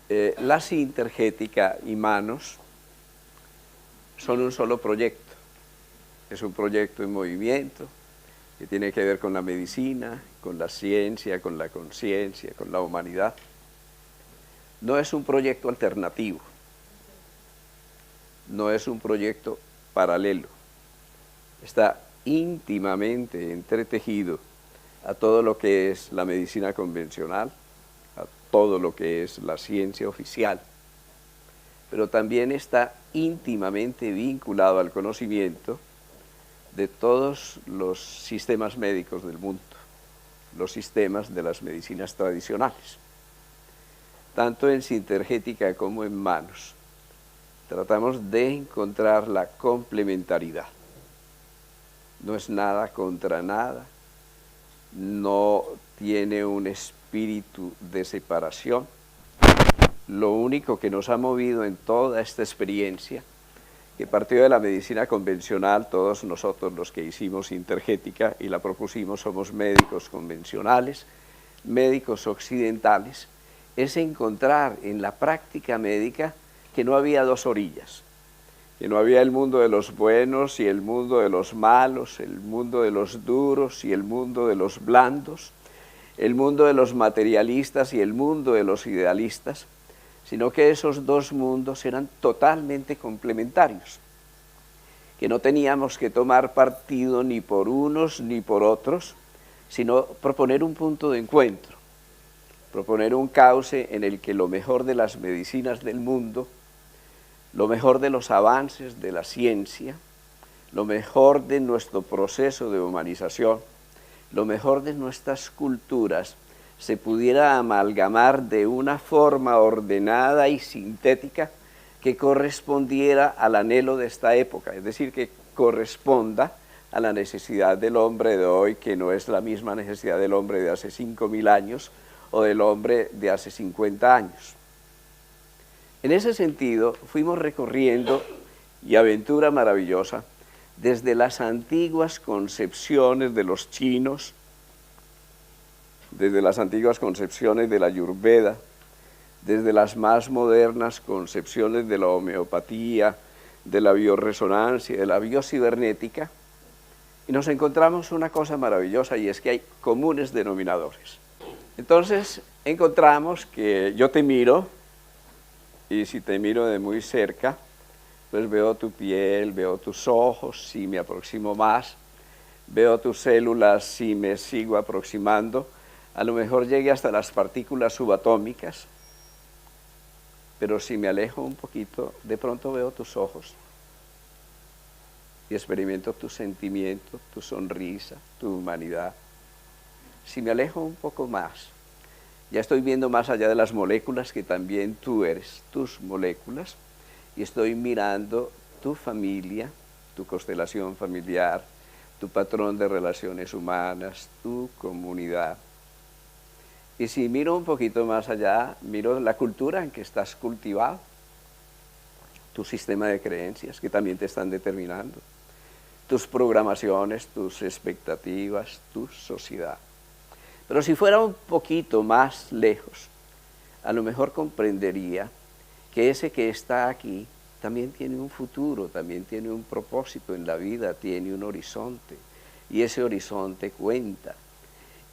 La Sintergética y Manos son un solo proyecto. Es un proyecto en movimiento que tiene que ver con la medicina, con la ciencia, con la conciencia, con la humanidad. No es un proyecto alternativo, no es un proyecto paralelo. Está íntimamente entretejido a todo lo que es la medicina convencional, a todo lo que es la ciencia oficial, pero también está íntimamente vinculado al conocimiento de todos los sistemas médicos del mundo, los sistemas de las medicinas tradicionales. Tanto en Sintergética como en Manos, tratamos de encontrar la complementariedad. No es nada contra nada, no tiene un espíritu de separación. Lo único que nos ha movido en toda esta experiencia, que partió de la medicina convencional, todos nosotros los que hicimos Sintergética y la propusimos somos médicos convencionales, médicos occidentales, es encontrar en la práctica médica que no había dos orillas, que no había el mundo de los buenos y el mundo de los malos, el mundo de los duros y el mundo de los blandos, el mundo de los materialistas y el mundo de los idealistas, sino que esos dos mundos eran totalmente complementarios, que no teníamos que tomar partido ni por unos ni por otros, sino proponer un punto de encuentro, proponer un cauce en el que lo mejor de las medicinas del mundo, lo mejor de los avances de la ciencia, lo mejor de nuestro proceso de humanización, lo mejor de nuestras culturas, se pudiera amalgamar de una forma ordenada y sintética que correspondiera al anhelo de esta época, es decir, que corresponda a la necesidad del hombre de hoy, que no es la misma necesidad del hombre de hace 5000 años o del hombre de hace 50 años. En ese sentido, fuimos recorriendo, y aventura maravillosa, desde las antiguas concepciones de los chinos, desde las antiguas concepciones de la Ayurveda, desde las más modernas concepciones de la homeopatía, de la biorresonancia, de la biocibernética, y nos encontramos una cosa maravillosa, y es que hay comunes denominadores. Entonces encontramos que yo te miro, y si te miro de muy cerca, pues veo tu piel, veo tus ojos, si me aproximo más, veo tus células, si me sigo aproximando, a lo mejor llegue hasta las partículas subatómicas, pero si me alejo un poquito, de pronto veo tus ojos y experimento tu sentimiento, tu sonrisa, tu humanidad. Si me alejo un poco más, ya estoy viendo más allá de las moléculas que también tú eres, tus moléculas, y estoy mirando tu familia, tu constelación familiar, tu patrón de relaciones humanas, tu comunidad. Y si miro un poquito más allá, miro la cultura en que estás cultivado, tu sistema de creencias que también te están determinando, tus programaciones, tus expectativas, tu sociedad. Pero si fuera un poquito más lejos, a lo mejor comprendería que ese que está aquí también tiene un futuro, también tiene un propósito en la vida, tiene un horizonte, y ese horizonte cuenta.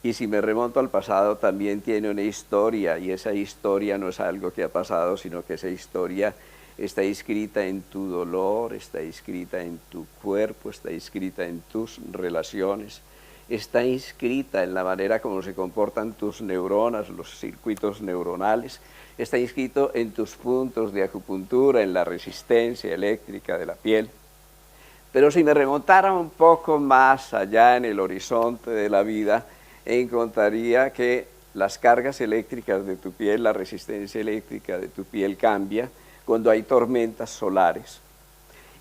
Y si me remonto al pasado, también tiene una historia, y esa historia no es algo que ha pasado, sino que esa historia está inscrita en tu dolor, está inscrita en tu cuerpo, está inscrita en tus relaciones, está inscrita en la manera como se comportan tus neuronas, los circuitos neuronales, está inscrito en tus puntos de acupuntura, en la resistencia eléctrica de la piel. Pero si me remontara un poco más allá en el horizonte de la vida, encontraría que las cargas eléctricas de tu piel, la resistencia eléctrica de tu piel cambia cuando hay tormentas solares.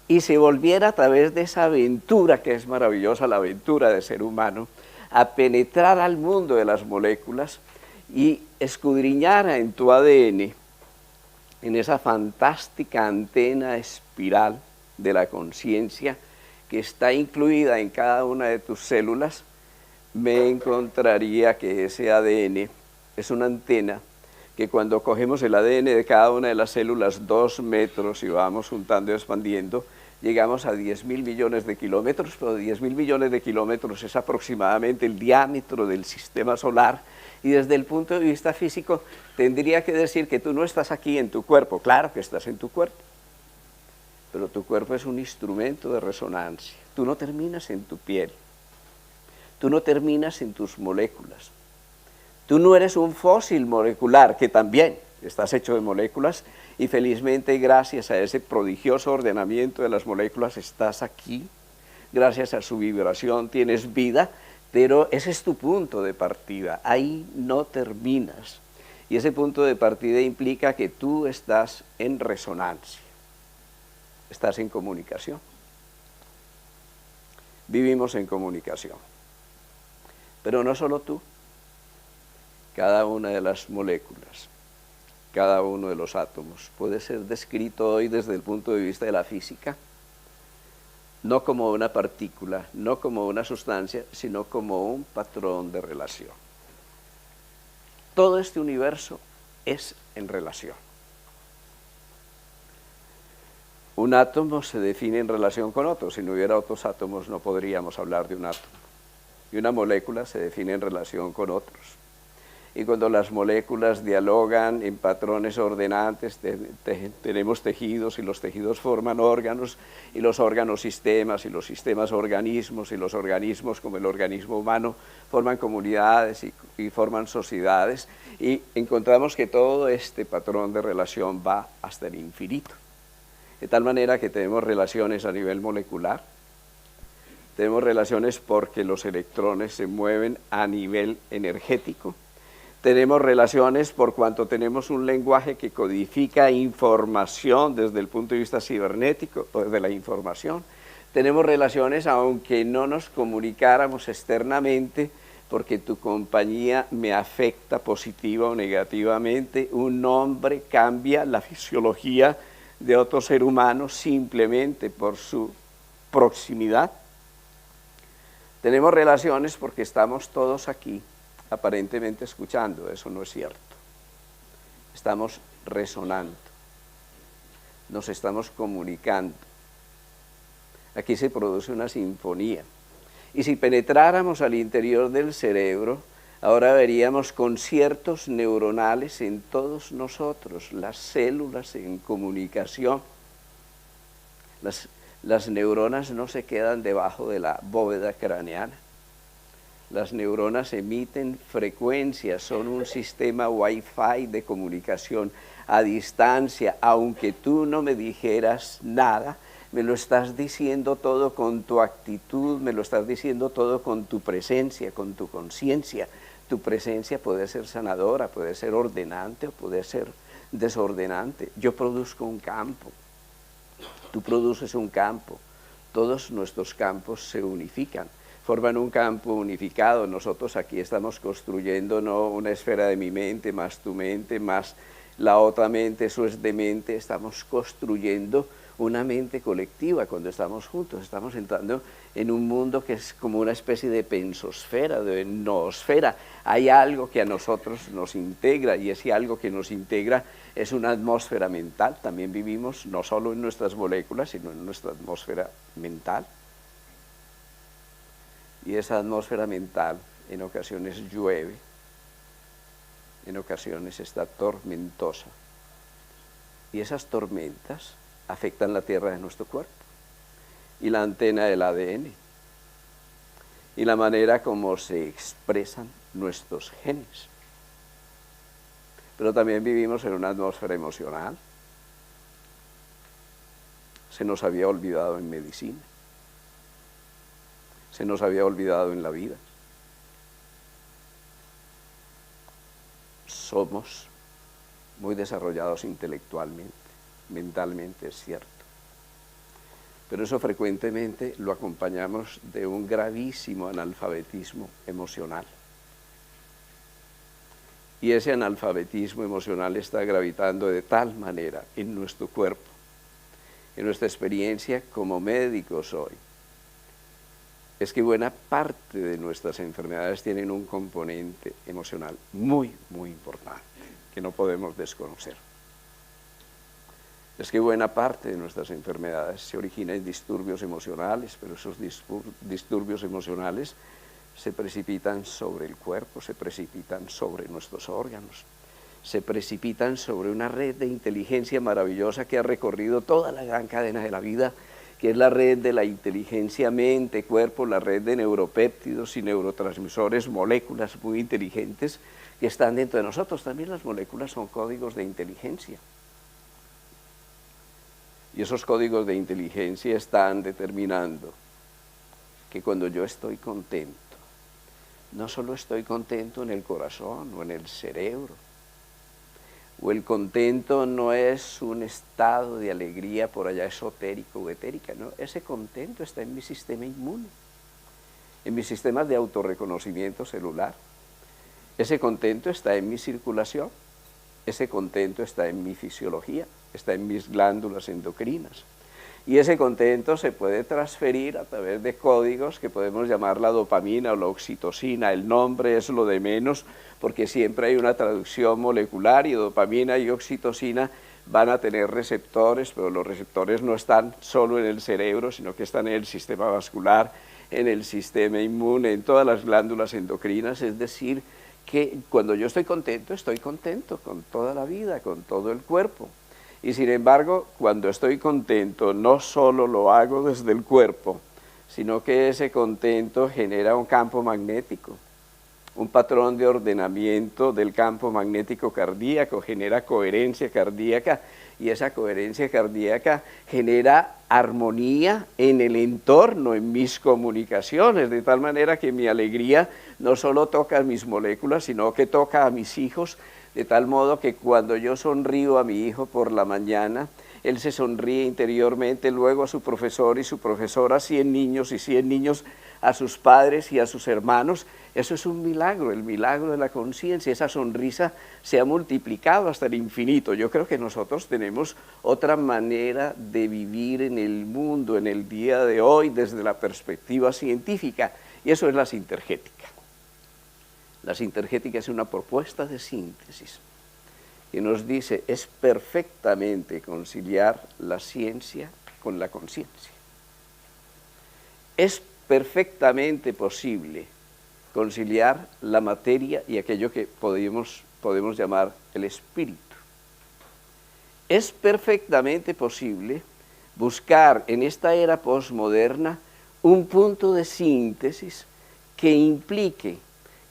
Y se volviera a través de esa aventura que es maravillosa, la aventura de ser humano, a penetrar al mundo de las moléculas y escudriñara en tu ADN, en esa fantástica antena espiral de la conciencia que está incluida en cada una de tus células, me encontraría que ese ADN es una antena que cuando cogemos el ADN de cada una de las células 2 metros y vamos juntando y expandiendo, llegamos a 10.000 millones de kilómetros, pero 10.000 millones de kilómetros es aproximadamente el diámetro del sistema solar, y desde el punto de vista físico tendría que decir que tú no estás aquí en tu cuerpo. Claro que estás en tu cuerpo, pero tu cuerpo es un instrumento de resonancia. Tú no terminas en tu piel, tú no terminas en tus moléculas. Tú no eres un fósil molecular, que también estás hecho de moléculas, y felizmente gracias a ese prodigioso ordenamiento de las moléculas estás aquí, gracias a su vibración tienes vida, pero ese es tu punto de partida, ahí no terminas. Y ese punto de partida implica que tú estás en resonancia, estás en comunicación. Vivimos en comunicación, pero no solo tú. Cada una de las moléculas, cada uno de los átomos puede ser descrito hoy desde el punto de vista de la física, no como una partícula, no como una sustancia, sino como un patrón de relación. Todo este universo es en relación. Un átomo se define en relación con otro. Si no hubiera otros átomos no podríamos hablar de un átomo. Y una molécula se define en relación con otros. Y cuando las moléculas dialogan en patrones ordenantes, tenemos tejidos, y los tejidos forman órganos, y los órganos sistemas, y los sistemas organismos, y los organismos, como el organismo humano, forman comunidades y forman sociedades, y encontramos que todo este patrón de relación va hasta el infinito. De tal manera que tenemos relaciones a nivel molecular, tenemos relaciones porque los electrones se mueven a nivel energético, tenemos relaciones por cuanto tenemos un lenguaje que codifica información desde el punto de vista cibernético, o de la información. Tenemos relaciones aunque no nos comunicáramos externamente, porque tu compañía me afecta positiva o negativamente. Un nombre cambia la fisiología de otro ser humano simplemente por su proximidad. Tenemos relaciones porque estamos todos aquí aparentemente escuchando. Eso no es cierto. Estamos resonando, nos estamos comunicando. Aquí se produce una sinfonía. Y si penetráramos al interior del cerebro, ahora veríamos conciertos neuronales en todos nosotros, las células en comunicación. Las neuronas no se quedan debajo de la bóveda craneana. Las neuronas emiten frecuencias, son un sistema Wi-Fi de comunicación a distancia. Aunque tú no me dijeras nada, me lo estás diciendo todo con tu actitud, me lo estás diciendo todo con tu presencia, con tu conciencia. Tu presencia puede ser sanadora, puede ser ordenante o puede ser desordenante. Yo produzco un campo, tú produces un campo, todos nuestros campos se unifican, forman un campo unificado. Nosotros aquí estamos construyendo no una esfera de mi mente, más tu mente, más la otra mente, eso es de mente. Estamos construyendo una mente colectiva cuando estamos juntos. Estamos entrando en un mundo que es como una especie de pensosfera, de noosfera. Hay algo que a nosotros nos integra, y ese algo que nos integra es una atmósfera mental. También vivimos no solo en nuestras moléculas, sino en nuestra atmósfera mental. Y esa atmósfera mental en ocasiones llueve, en ocasiones está tormentosa. Y esas tormentas afectan la tierra de nuestro cuerpo, y la antena del ADN, y la manera como se expresan nuestros genes. Pero también vivimos en una atmósfera emocional. Se nos había olvidado en medicina. Se nos había olvidado en la vida. Somos muy desarrollados intelectualmente, mentalmente, es cierto. Pero eso frecuentemente lo acompañamos de un gravísimo analfabetismo emocional. Y ese analfabetismo emocional está gravitando de tal manera en nuestro cuerpo, en nuestra experiencia como médicos hoy, es que buena parte de nuestras enfermedades tienen un componente emocional muy, muy importante. que no podemos desconocer. Es que buena parte de nuestras enfermedades se originan en disturbios emocionales, pero esos disturbios emocionales se precipitan sobre el cuerpo, se precipitan sobre nuestros órganos, se precipitan sobre una red de inteligencia maravillosa que ha recorrido toda la gran cadena de la vida, que es la red de la inteligencia mente-cuerpo, la red de neuropéptidos y neurotransmisores, moléculas muy inteligentes que están dentro de nosotros. También las moléculas son códigos de inteligencia. Y esos códigos de inteligencia están determinando que cuando yo estoy contento, no solo estoy contento en el corazón o en el cerebro, o el contento no es un estado de alegría por allá esotérico o etérica, no, ese contento está en mi sistema inmune, en mis sistemas de autorreconocimiento celular, ese contento está en mi circulación, ese contento está en mi fisiología, está en mis glándulas endocrinas. Y ese contento se puede transferir a través de códigos que podemos llamar la dopamina o la oxitocina. El nombre es lo de menos, porque siempre hay una traducción molecular y dopamina y oxitocina van a tener receptores, pero los receptores no están solo en el cerebro, sino que están en el sistema vascular, en el sistema inmune, en todas las glándulas endocrinas. Es decir, que cuando yo estoy contento con toda la vida, con todo el cuerpo. Y sin embargo, cuando estoy contento, no solo lo hago desde el cuerpo, sino que ese contento genera un campo magnético, un patrón de ordenamiento del campo magnético cardíaco, genera coherencia cardíaca, y esa coherencia cardíaca genera armonía en el entorno, en mis comunicaciones, de tal manera que mi alegría no solo toca a mis moléculas, sino que toca a mis hijos, de tal modo que cuando yo sonrío a mi hijo por la mañana, él se sonríe interiormente, luego a su profesor y su profesora, 100 niños y 100 niños a sus padres y a sus hermanos. Eso es un milagro, el milagro de la conciencia. Esa sonrisa se ha multiplicado hasta el infinito. Yo creo que nosotros tenemos otra manera de vivir en el mundo, en el día de hoy, desde la perspectiva científica, y eso es la sintergética. La sintergética es una propuesta de síntesis que nos dice es perfectamente conciliar la ciencia con la conciencia. Es perfectamente posible conciliar la materia y aquello que podemos llamar el espíritu. Es perfectamente posible buscar en esta era posmoderna un punto de síntesis que implique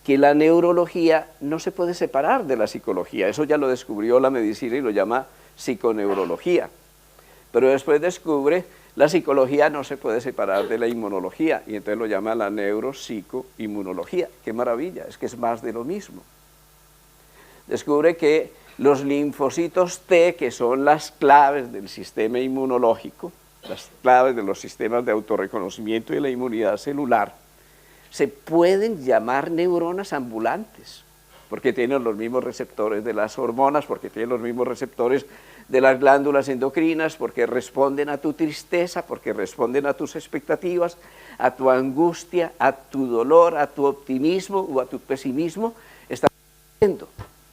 que la neurología no se puede separar de la psicología. Eso ya lo descubrió la medicina y lo llama psiconeurología. Pero después descubre la psicología no se puede separar de la inmunología, y entonces lo llama la neuropsicoinmunología. ¡Qué maravilla! Es que es más de lo mismo. Descubre que los linfocitos T, que son las claves del sistema inmunológico, las claves de los sistemas de autorreconocimiento y de la inmunidad celular, se pueden llamar neuronas ambulantes, porque tienen los mismos receptores de las hormonas, porque tienen los mismos receptores de las glándulas endocrinas, porque responden a tu tristeza, porque responden a tus expectativas, a tu angustia, a tu dolor, a tu optimismo o a tu pesimismo, están viendo,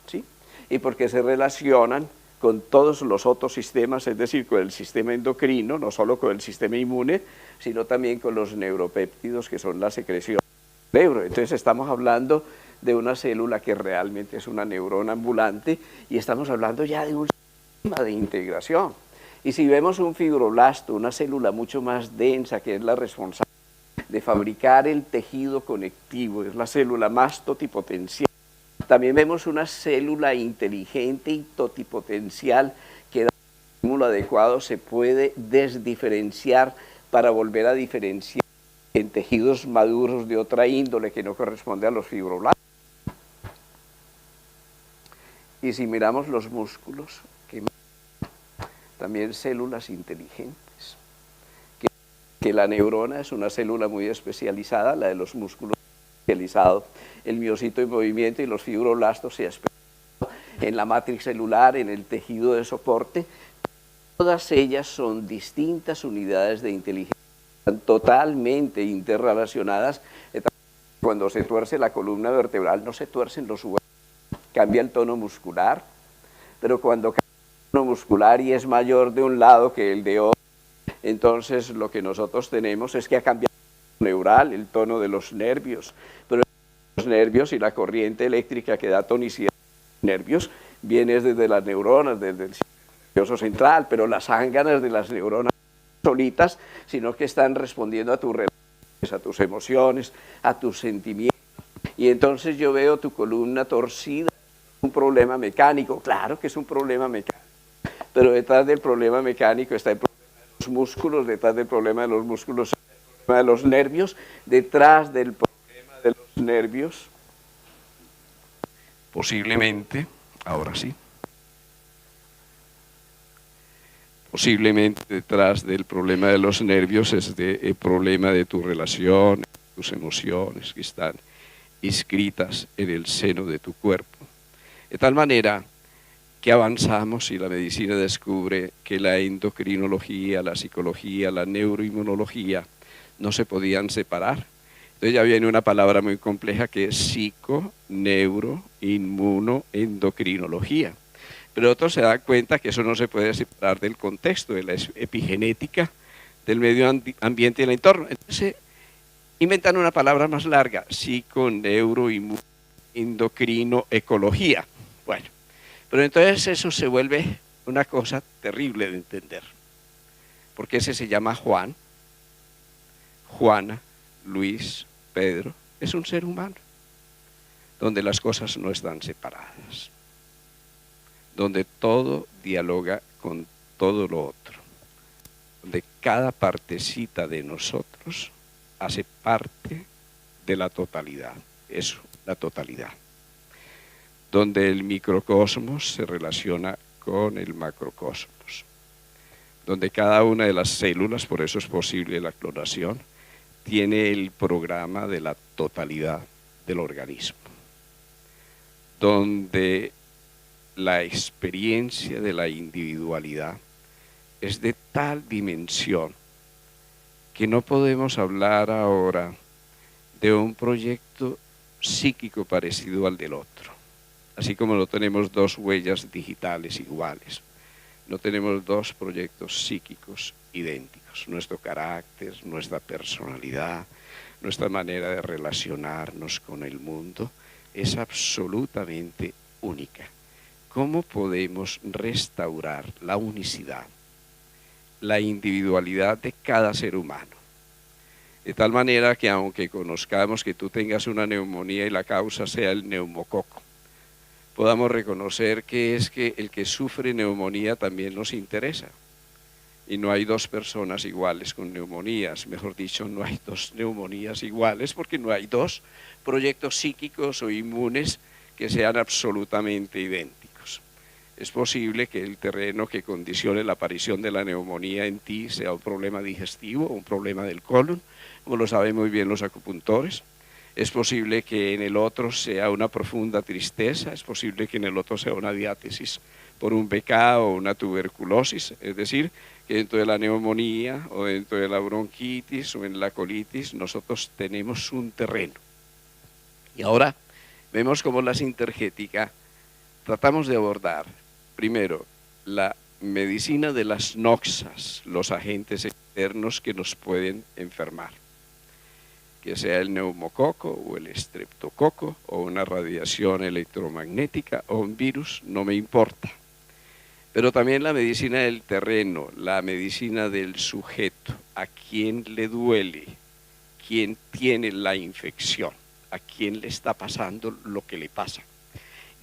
¿sí? Y porque se relacionan con todos los otros sistemas, es decir, con el sistema endocrino, no solo con el sistema inmune, sino también con los neuropéptidos, que son la secreción del cerebro. Entonces estamos hablando de una célula que realmente es una neurona ambulante, y estamos hablando ya de un sistema de integración. Y si vemos un fibroblasto, una célula mucho más densa, que es la responsable de fabricar el tejido conectivo, es la célula más totipotencial. También vemos una célula inteligente y totipotencial que da un estímulo adecuado, se puede desdiferenciar para volver a diferenciar en tejidos maduros de otra índole que no corresponde a los fibroblastos. Y si miramos los músculos, también células inteligentes, que la neurona es una célula muy especializada, la de los músculos especializado, el miocito en movimiento, y los fibroblastos se especializan en la matriz celular, en el tejido de soporte. Todas ellas son distintas unidades de inteligencia, totalmente interrelacionadas. Cuando se tuerce la columna vertebral, no se tuercen los huesos, cambia el tono muscular, pero cuando cambia el tono muscular y es mayor de un lado que el de otro, entonces lo que nosotros tenemos es que ha cambiado el tono neural, el tono de los nervios, pero los nervios y la corriente eléctrica que da tonicidad a los nervios viene desde las neuronas, desde el sistema nervioso central, pero las zánganas de las neuronas no solitas, sino que están respondiendo a tus relaciones, a tus emociones, a tus sentimientos. Y entonces yo veo tu columna torcida, un problema mecánico, claro que es un problema mecánico, pero detrás del problema mecánico está el problema de los músculos, detrás del problema de los músculos está el problema de los nervios, detrás del problema de los nervios, posiblemente, ahora sí, posiblemente detrás del problema de los nervios es el problema de tu relación, tus emociones que están inscritas en el seno de tu cuerpo. De tal manera que avanzamos y la medicina descubre que la endocrinología, la psicología, la neuroinmunología no se podían separar. Entonces ya viene una palabra muy compleja que es psico, neuro, inmuno, endocrinología. Pero otros se dan cuenta que eso no se puede separar del contexto, de la epigenética, del medio ambiente y del entorno. Entonces inventan una palabra más larga, psico, neuro, inmuno, endocrino, ecología. Bueno, pero entonces eso se vuelve una cosa terrible de entender, porque ese se llama Juan, Juana, Luis, Pedro, es un ser humano, donde las cosas no están separadas, donde todo dialoga con todo lo otro, donde cada partecita de nosotros hace parte de la totalidad, eso, la totalidad, donde el microcosmos se relaciona con el macrocosmos, donde cada una de las células, por eso es posible la clonación, tiene el programa de la totalidad del organismo, donde la experiencia de la individualidad es de tal dimensión que no podemos hablar ahora de un proyecto psíquico parecido al del otro. Así como no tenemos dos huellas digitales iguales, no tenemos dos proyectos psíquicos idénticos. Nuestro carácter, nuestra personalidad, nuestra manera de relacionarnos con el mundo es absolutamente única. ¿Cómo podemos restaurar la unicidad, la individualidad de cada ser humano? De tal manera que aunque conozcamos que tú tengas una neumonía y la causa sea el neumococo, podamos reconocer que es que el que sufre neumonía también nos interesa. Y no hay dos personas iguales con neumonías, mejor dicho, no hay dos neumonías iguales porque no hay dos proyectos psíquicos o inmunes que sean absolutamente idénticos. Es posible que el terreno que condicione la aparición de la neumonía en ti sea un problema digestivo o un problema del colon, como lo saben muy bien los acupuntores. Es posible que en el otro sea una profunda tristeza, es posible que en el otro sea una diátesis por un BK o una tuberculosis, es decir, que dentro de la neumonía o dentro de la bronquitis o en la colitis nosotros tenemos un terreno. Y ahora vemos cómo la sintergética tratamos de abordar, primero, la medicina de las noxas, los agentes externos que nos pueden enfermar, que sea el neumococo o el estreptococo o una radiación electromagnética o un virus, no me importa. Pero también la medicina del terreno, la medicina del sujeto, a quién le duele, quién tiene la infección, a quién le está pasando lo que le pasa.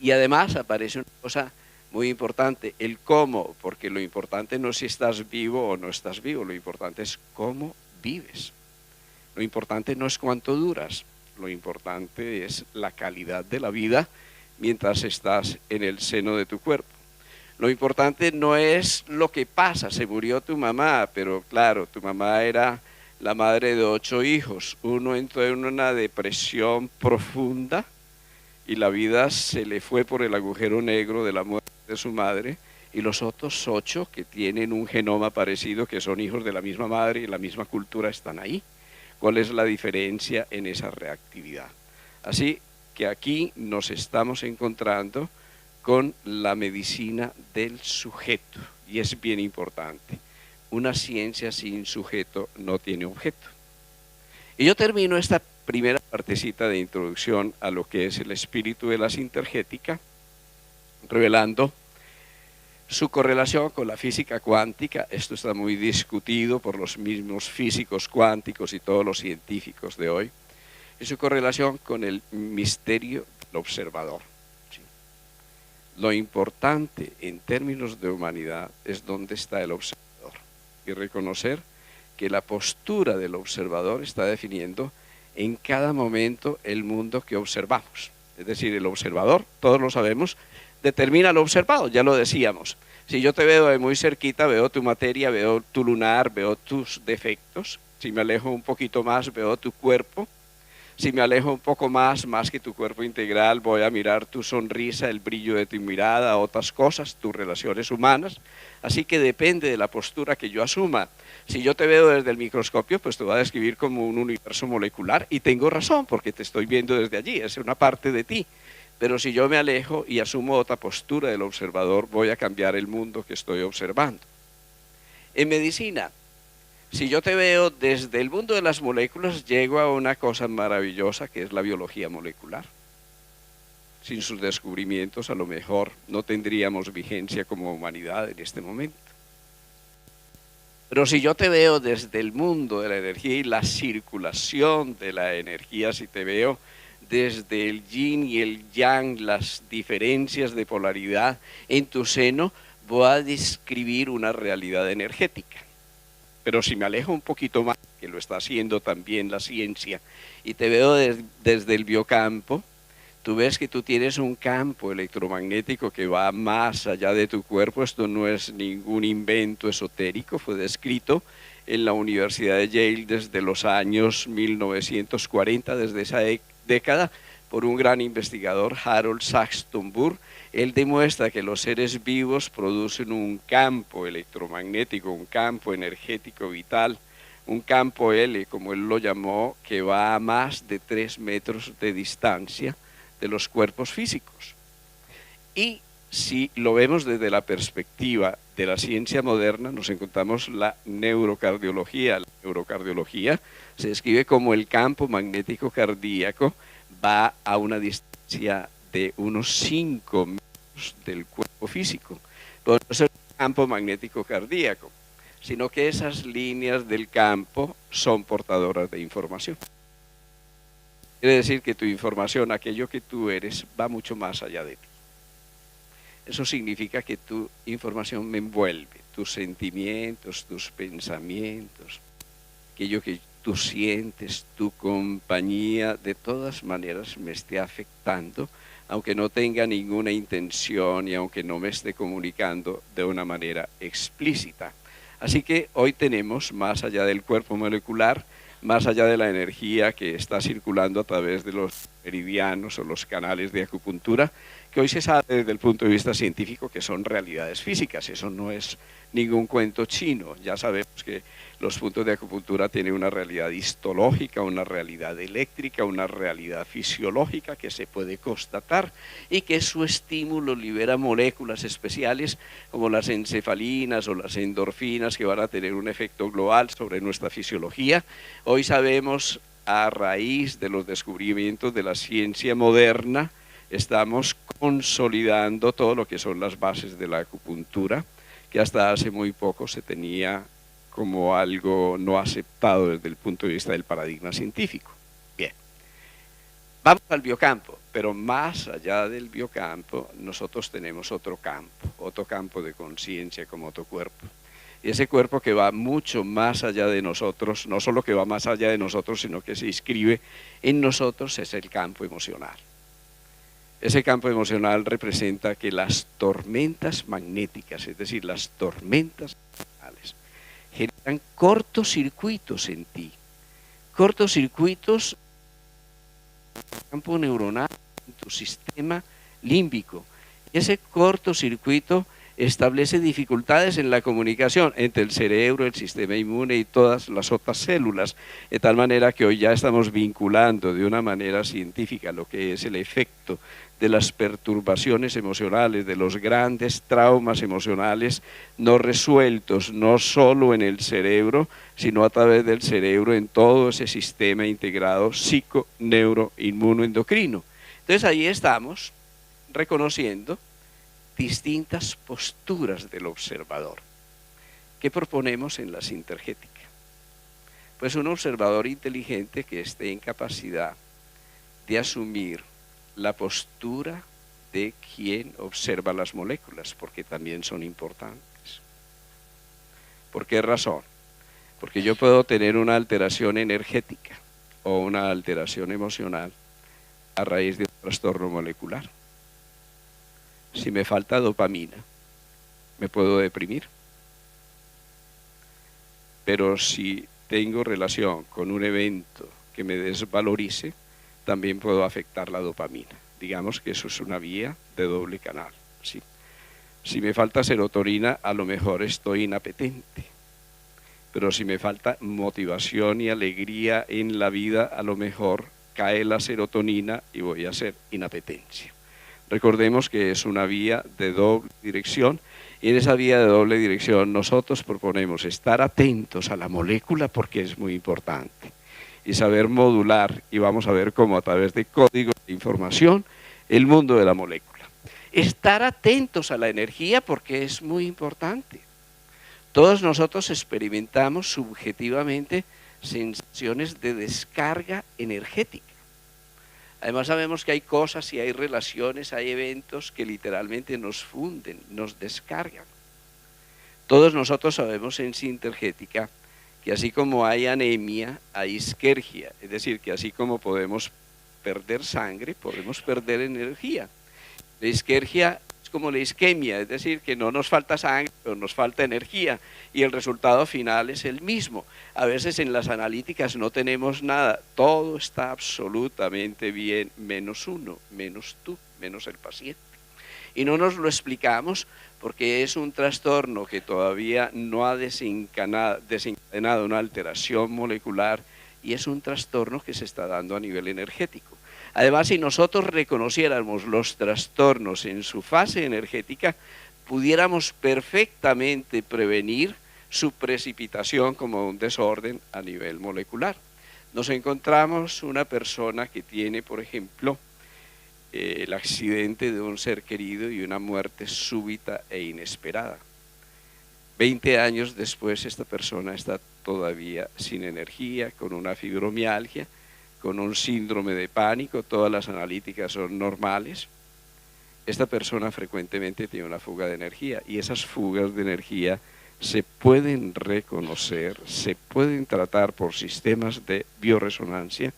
Y además aparece una cosa muy importante, el cómo, porque lo importante no es si estás vivo o no estás vivo, lo importante es cómo vives. Lo importante no es cuánto duras, lo importante es la calidad de la vida mientras estás en el seno de tu cuerpo. Lo importante no es lo que pasa, se murió tu mamá, pero claro, tu mamá era la madre de 8 hijos, uno entró en una depresión profunda y la vida se le fue por el agujero negro de la muerte de su madre, y los otros 8 que tienen un genoma parecido, que son hijos de la misma madre y la misma cultura, están ahí. ¿Cuál es la diferencia en esa reactividad? Así que aquí nos estamos encontrando con la medicina del sujeto, y es bien importante. Una ciencia sin sujeto no tiene objeto. Y yo termino esta primera partecita de introducción a lo que es el espíritu de la sintergética, revelando su correlación con la física cuántica. Esto está muy discutido por los mismos físicos cuánticos y todos los científicos de hoy, y su correlación con el misterio del observador. ¿Sí? Lo importante en términos de humanidad es dónde está el observador, y reconocer que la postura del observador está definiendo en cada momento el mundo que observamos. Es decir, el observador, todos lo sabemos, determina lo observado, ya lo decíamos. Si yo te veo de muy cerquita, veo tu materia, veo tu lunar, veo tus defectos. Si me alejo un poquito más, veo tu cuerpo. Si me alejo un poco más que tu cuerpo integral, voy a mirar tu sonrisa, el brillo de tu mirada, otras cosas, tus relaciones humanas. Así que depende de la postura que yo asuma. Si yo te veo desde el microscopio, pues te voy a describir como un universo molecular, y tengo razón, porque te estoy viendo desde allí, es una parte de ti. Pero si yo me alejo y asumo otra postura del observador, voy a cambiar el mundo que estoy observando. En medicina, si yo te veo desde el mundo de las moléculas, llego a una cosa maravillosa que es la biología molecular. Sin sus descubrimientos, a lo mejor no tendríamos vigencia como humanidad en este momento. Pero si yo te veo desde el mundo de la energía y la circulación de la energía, si te veo desde el yin y el yang, las diferencias de polaridad en tu seno, voy a describir una realidad energética. Pero si me alejo un poquito más, que lo está haciendo también la ciencia, y te veo desde el biocampo, tú ves que tú tienes un campo electromagnético que va más allá de tu cuerpo. Esto no es ningún invento esotérico, fue descrito en la Universidad de Yale desde los años 1940, desde esa década, por un gran investigador, Harold Saxton Burr. Él demuestra que los seres vivos producen un campo electromagnético, un campo energético vital, un campo L, como él lo llamó, que va a más de 3 metros de distancia de los cuerpos físicos. Y si lo vemos desde la perspectiva de la ciencia moderna, nos encontramos la neurocardiología. La neurocardiología se describe como el campo magnético cardíaco va a una distancia de unos 5 metros del cuerpo físico. Pero no es el campo magnético cardíaco, sino que esas líneas del campo son portadoras de información. Quiere decir que tu información, aquello que tú eres, va mucho más allá de ti. Eso significa que tu información me envuelve, tus sentimientos, tus pensamientos, aquello que tú sientes, tu compañía, de todas maneras me esté afectando, aunque no tenga ninguna intención y aunque no me esté comunicando de una manera explícita. Así que hoy tenemos, más allá del cuerpo molecular, más allá de la energía que está circulando a través de los meridianos o los canales de acupuntura, que hoy se sabe desde el punto de vista científico que son realidades físicas. Eso no es ningún cuento chino. Ya sabemos que los puntos de acupuntura tienen una realidad histológica, una realidad eléctrica, una realidad fisiológica que se puede constatar, y que su estímulo libera moléculas especiales como las encefalinas o las endorfinas, que van a tener un efecto global sobre nuestra fisiología. Hoy sabemos, a raíz de los descubrimientos de la ciencia moderna, estamos consolidando todo lo que son las bases de la acupuntura, que hasta hace muy poco se tenía como algo no aceptado desde el punto de vista del paradigma científico. Bien, vamos al biocampo, pero más allá del biocampo nosotros tenemos otro campo de conciencia como otro cuerpo. Y ese cuerpo que va mucho más allá de nosotros, no solo que va más allá de nosotros, sino que se inscribe en nosotros, es el campo emocional. Ese campo emocional representa que las tormentas magnéticas, es decir, las tormentas emocionales, generan cortocircuitos en ti, cortocircuitos en el campo neuronal, en tu sistema límbico. Y ese cortocircuito establece dificultades en la comunicación entre el cerebro, el sistema inmune y todas las otras células, de tal manera que hoy ya estamos vinculando de una manera científica lo que es el efecto de las perturbaciones emocionales, de los grandes traumas emocionales no resueltos, no solo en el cerebro, sino a través del cerebro en todo ese sistema integrado psico, neuro, inmunoendocrino. Entonces ahí estamos reconociendo distintas posturas del observador. ¿Qué proponemos en la sintergética? Pues un observador inteligente que esté en capacidad de asumir la postura de quien observa las moléculas, porque también son importantes. ¿Por qué razón? Porque yo puedo tener una alteración energética o una alteración emocional a raíz de un trastorno molecular. Si me falta dopamina, me puedo deprimir. Pero si tengo relación con un evento que me desvalorice, también puedo afectar la dopamina. Digamos que eso es una vía de doble canal, ¿sí? Si me falta serotonina, a lo mejor estoy inapetente. Pero si me falta motivación y alegría en la vida, a lo mejor cae la serotonina y voy a hacer inapetencia. Recordemos que es una vía de doble dirección y en esa vía de doble dirección nosotros proponemos estar atentos a la molécula porque es muy importante y saber modular, y vamos a ver cómo a través de códigos de información, el mundo de la molécula. Estar atentos a la energía porque es muy importante. Todos nosotros experimentamos subjetivamente sensaciones de descarga energética. Además sabemos que hay cosas y hay relaciones, hay eventos que literalmente nos funden, nos descargan. Todos nosotros sabemos en sintergética que así como hay anemia, hay isquergia, es decir, que así como podemos perder sangre, podemos perder energía. La isquergia es como la isquemia, es decir, que no nos falta sangre, pero nos falta energía, y el resultado final es el mismo. A veces en las analíticas no tenemos nada, todo está absolutamente bien, menos uno, menos tú, menos el paciente. Y no nos lo explicamos porque es un trastorno que todavía no ha desencadenado una alteración molecular y es un trastorno que se está dando a nivel energético. Además, si nosotros reconociéramos los trastornos en su fase energética, pudiéramos perfectamente prevenir su precipitación como un desorden a nivel molecular. Nos encontramos una persona que tiene, por ejemplo, el accidente de un ser querido y una muerte súbita e inesperada. 20 años después esta persona está todavía sin energía, con una fibromialgia, con un síndrome de pánico, todas las analíticas son normales. Esta persona frecuentemente tiene una fuga de energía y esas fugas de energía se pueden reconocer, se pueden tratar por sistemas de bioresonancia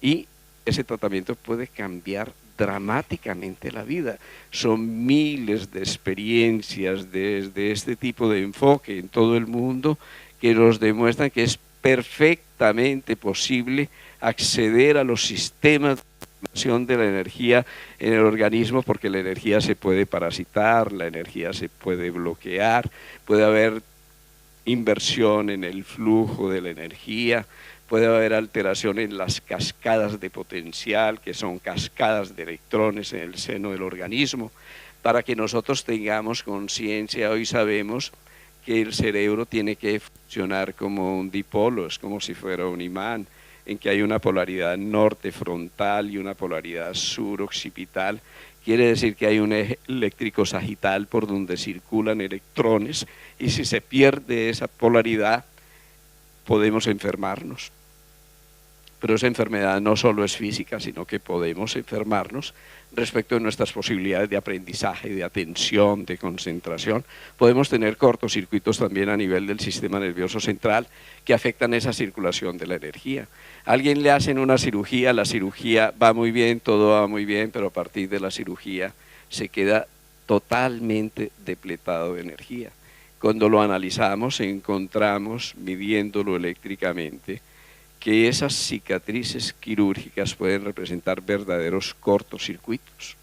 y ese tratamiento puede cambiar dramáticamente la vida. Son miles de experiencias desde este tipo de enfoque en todo el mundo que nos demuestran que es perfectamente posible acceder a los sistemas de regulación de la energía en el organismo, porque la energía se puede parasitar, la energía se puede bloquear, puede haber inversión en el flujo de la energía, puede haber alteración en las cascadas de potencial, que son cascadas de electrones en el seno del organismo. Para que nosotros tengamos conciencia, hoy sabemos que el cerebro tiene que funcionar como un dipolo, es como si fuera un imán, en que hay una polaridad norte frontal y una polaridad sur occipital. Quiere decir que hay un eje eléctrico sagital por donde circulan electrones y si se pierde esa polaridad podemos enfermarnos. Pero esa enfermedad no solo es física, sino que podemos enfermarnos respecto de nuestras posibilidades de aprendizaje, de atención, de concentración. Podemos tener cortocircuitos también a nivel del sistema nervioso central que afectan esa circulación de la energía. A alguien le hacen una cirugía, la cirugía va muy bien, todo va muy bien, pero a partir de la cirugía se queda totalmente depletado de energía. Cuando lo analizamos, encontramos, midiéndolo eléctricamente, que esas cicatrices quirúrgicas pueden representar verdaderos cortocircuitos.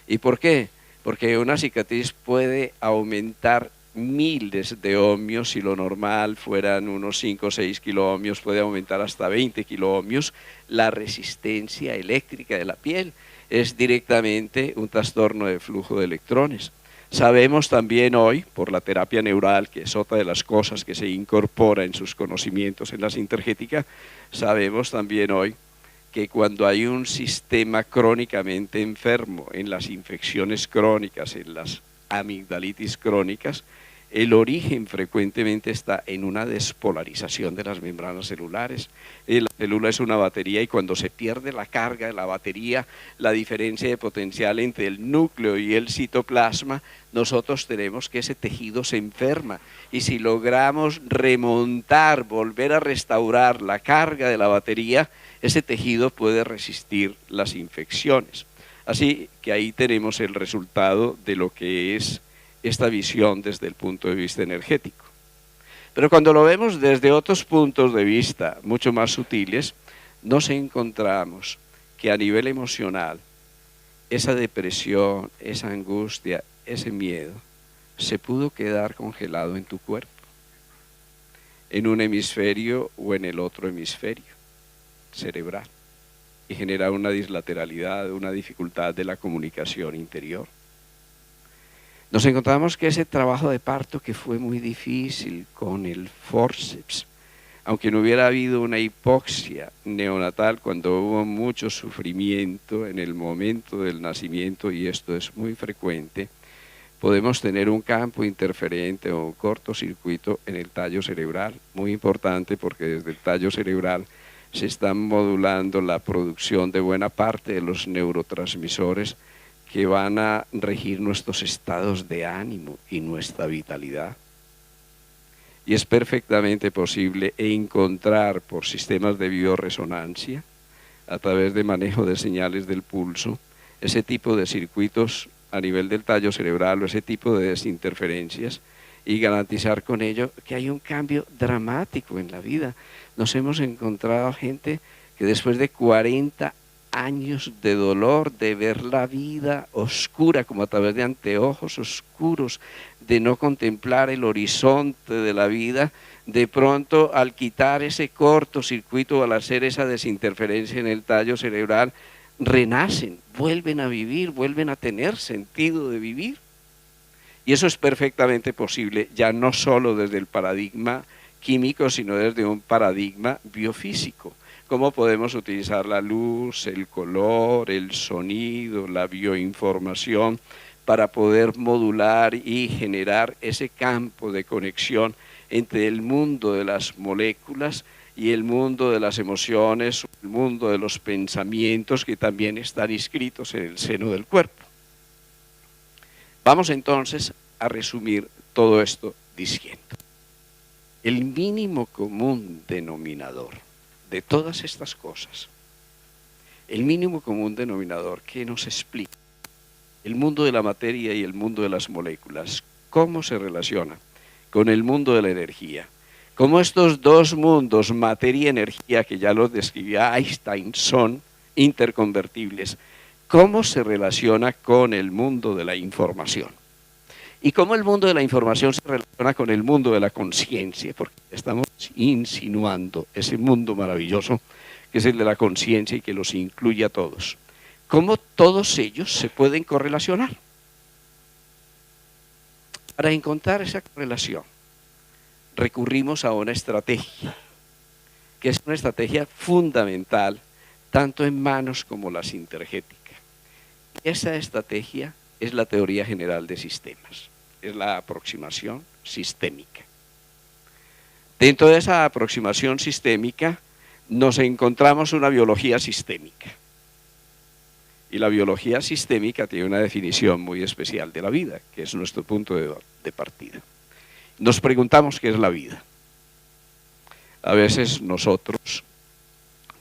¿Y por qué? porque una cicatriz puede aumentar miles de ohmios. Si lo normal fueran unos 5 o 6 kiloohmios, puede aumentar hasta 20 kiloohmios. La resistencia eléctrica de la piel es directamente un trastorno de flujo de electrones. Sabemos también hoy, por la terapia neural, que es otra de las cosas que se incorpora en sus conocimientos en la sintergética, sabemos también hoy que cuando hay un sistema crónicamente enfermo, en las infecciones crónicas, en las amigdalitis crónicas, el origen frecuentemente está en una despolarización de las membranas celulares. La célula es una batería y cuando se pierde la carga de la batería, la diferencia de potencial entre el núcleo y el citoplasma, nosotros tenemos que ese tejido se enferma. Y si logramos remontar, volver a restaurar la carga de la batería, ese tejido puede resistir las infecciones. Así que ahí tenemos el resultado de lo que es esta visión desde el punto de vista energético. Pero cuando lo vemos desde otros puntos de vista mucho más sutiles, nos encontramos que a nivel emocional, esa depresión, esa angustia, ese miedo, se pudo quedar congelado en tu cuerpo, en un hemisferio o en el otro hemisferio cerebral, y genera una dislateralidad, una dificultad de la comunicación interior. Nos encontramos que ese trabajo de parto que fue muy difícil con el forceps, aunque no hubiera habido una hipoxia neonatal cuando hubo mucho sufrimiento en el momento del nacimiento, y esto es muy frecuente, podemos tener un campo interferente o un cortocircuito en el tallo cerebral, muy importante porque desde el tallo cerebral se está modulando la producción de buena parte de los neurotransmisores que van a regir nuestros estados de ánimo y nuestra vitalidad. Y es perfectamente posible encontrar por sistemas de bioresonancia, a través de manejo de señales del pulso, ese tipo de circuitos a nivel del tallo cerebral o ese tipo de desinterferencias, y garantizar con ello que hay un cambio dramático en la vida. Nos hemos encontrado gente que después de 40 años de dolor, de ver la vida oscura como a través de anteojos oscuros, de no contemplar el horizonte de la vida, de pronto al quitar ese cortocircuito, al hacer esa desinterferencia en el tallo cerebral, renacen, vuelven a vivir, vuelven a tener sentido de vivir. Y eso es perfectamente posible, ya no solo desde el paradigma químico, sino desde un paradigma biofísico. Cómo podemos utilizar la luz, el color, el sonido, la bioinformación para poder modular y generar ese campo de conexión entre el mundo de las moléculas y el mundo de las emociones, el mundo de los pensamientos que también están inscritos en el seno del cuerpo. Vamos entonces a resumir todo esto diciendo: el mínimo común denominador de todas estas cosas, el mínimo común denominador que nos explica el mundo de la materia y el mundo de las moléculas, cómo se relaciona con el mundo de la energía, cómo estos dos mundos, materia y energía, que ya los describía Einstein, son interconvertibles, cómo se relaciona con el mundo de la información. Y cómo el mundo de la información se relaciona con el mundo de la conciencia, porque estamos insinuando ese mundo maravilloso que es el de la conciencia y que los incluye a todos. Cómo todos ellos se pueden correlacionar. Para encontrar esa correlación, recurrimos a una estrategia, que es una estrategia fundamental, tanto en manos como la sintergética. Y esa estrategia es la teoría general de sistemas, es la aproximación sistémica. Dentro de esa aproximación sistémica nos encontramos una biología sistémica. Y la biología sistémica tiene una definición muy especial de la vida, que es nuestro punto de partida. Nos preguntamos qué es la vida. A veces nosotros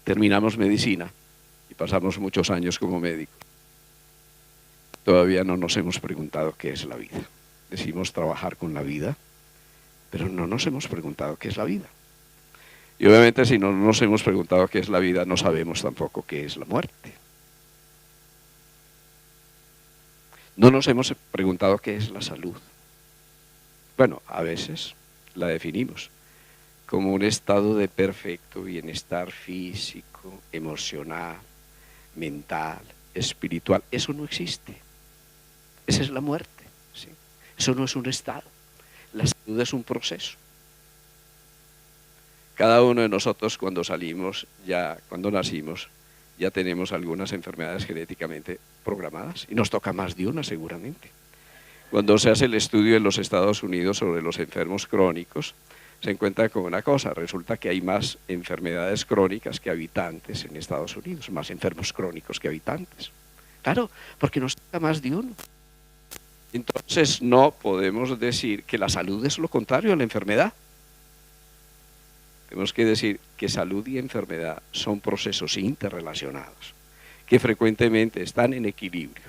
terminamos medicina y pasamos muchos años como médicos. Todavía no nos hemos preguntado qué es la vida. Decimos trabajar con la vida, pero no nos hemos preguntado qué es la vida. Y obviamente si no nos hemos preguntado qué es la vida, no sabemos tampoco qué es la muerte. No nos hemos preguntado qué es la salud. Bueno, a veces la definimos como un estado de perfecto bienestar físico, emocional, mental, espiritual. Eso no existe. Esa es la muerte, ¿sí? Eso no es un estado. La salud es un proceso. Cada uno de nosotros cuando nacimos, ya tenemos algunas enfermedades genéticamente programadas y nos toca más de una seguramente. Cuando se hace el estudio en los Estados Unidos sobre los enfermos crónicos, se encuentra con una cosa, resulta que hay más enfermedades crónicas que habitantes en Estados Unidos, más enfermos crónicos que habitantes. Claro, porque nos toca más de uno. Entonces no podemos decir que la salud es lo contrario a la enfermedad. Tenemos que decir que salud y enfermedad son procesos interrelacionados, que frecuentemente están en equilibrio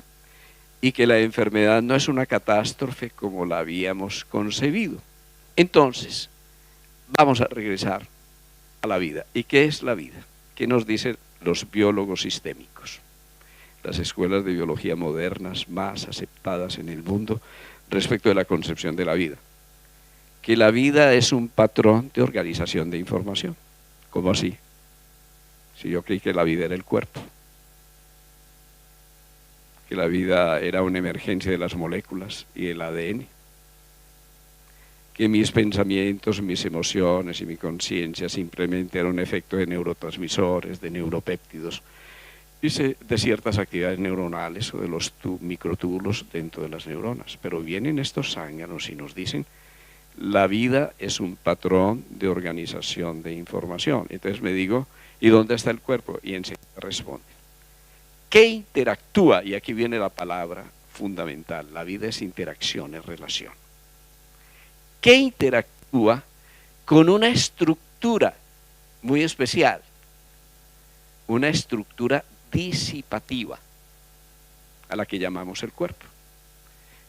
y que la enfermedad no es una catástrofe como la habíamos concebido. Entonces, vamos a regresar a la vida. ¿Y qué es la vida? ¿Qué nos dicen los biólogos sistémicos? Las escuelas de biología modernas más aceptadas en el mundo respecto de la concepción de la vida. Que la vida es un patrón de organización de información. ¿Cómo así? Si yo creí que la vida era el cuerpo, que la vida era una emergencia de las moléculas y el ADN, que mis pensamientos, mis emociones y mi conciencia simplemente eran un efecto de neurotransmisores, de neuropéptidos, y de ciertas actividades neuronales o de los microtúbulos dentro de las neuronas. Pero vienen estos zánganos y nos dicen: la vida es un patrón de organización de información. Entonces me digo, ¿y dónde está el cuerpo? Y enseguida responde. ¿Qué interactúa? Y aquí viene la palabra fundamental. La vida es interacción, es relación. ¿Qué interactúa con una estructura muy especial? Una estructura disipativa, a la que llamamos el cuerpo.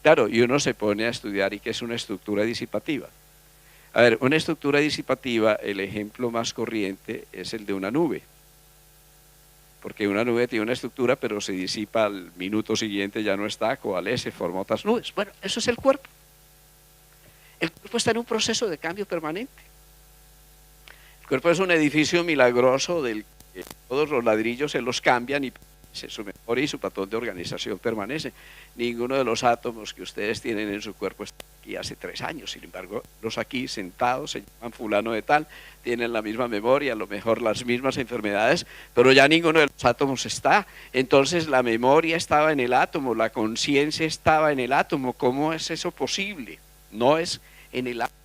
Claro, y uno se pone a estudiar, ¿y qué es una estructura disipativa? A ver, una estructura disipativa, el ejemplo más corriente es el de una nube. Porque una nube tiene una estructura, pero se disipa al minuto siguiente, ya no está, coalesce, forma otras nubes. Bueno, eso es el cuerpo. El cuerpo está en un proceso de cambio permanente. El cuerpo es un edificio milagroso del que todos los ladrillos se los cambian y su memoria y su patrón de organización permanece. Ninguno de los átomos que ustedes tienen en su cuerpo está aquí hace 3 años. Sin embargo, los aquí sentados se llaman fulano de tal, tienen la misma memoria, a lo mejor las mismas enfermedades, pero ya ninguno de los átomos está. Entonces la memoria estaba en el átomo, la conciencia estaba en el átomo. ¿Cómo es eso posible? No es en el átomo.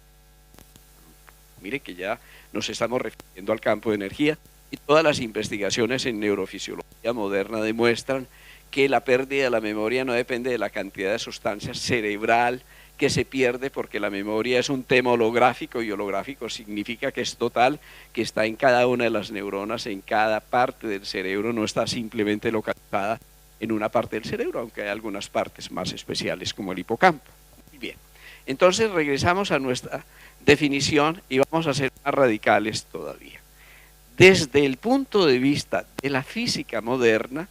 Mire que ya nos estamos refiriendo al campo de energía. Y todas las investigaciones en neurofisiología moderna demuestran que la pérdida de la memoria no depende de la cantidad de sustancia cerebral que se pierde, porque la memoria es un tema holográfico, y holográfico significa que es total, que está en cada una de las neuronas, en cada parte del cerebro, no está simplemente localizada en una parte del cerebro, aunque hay algunas partes más especiales como el hipocampo. Muy bien, entonces regresamos a nuestra definición y vamos a ser más radicales todavía. Desde el punto de vista de la física moderna,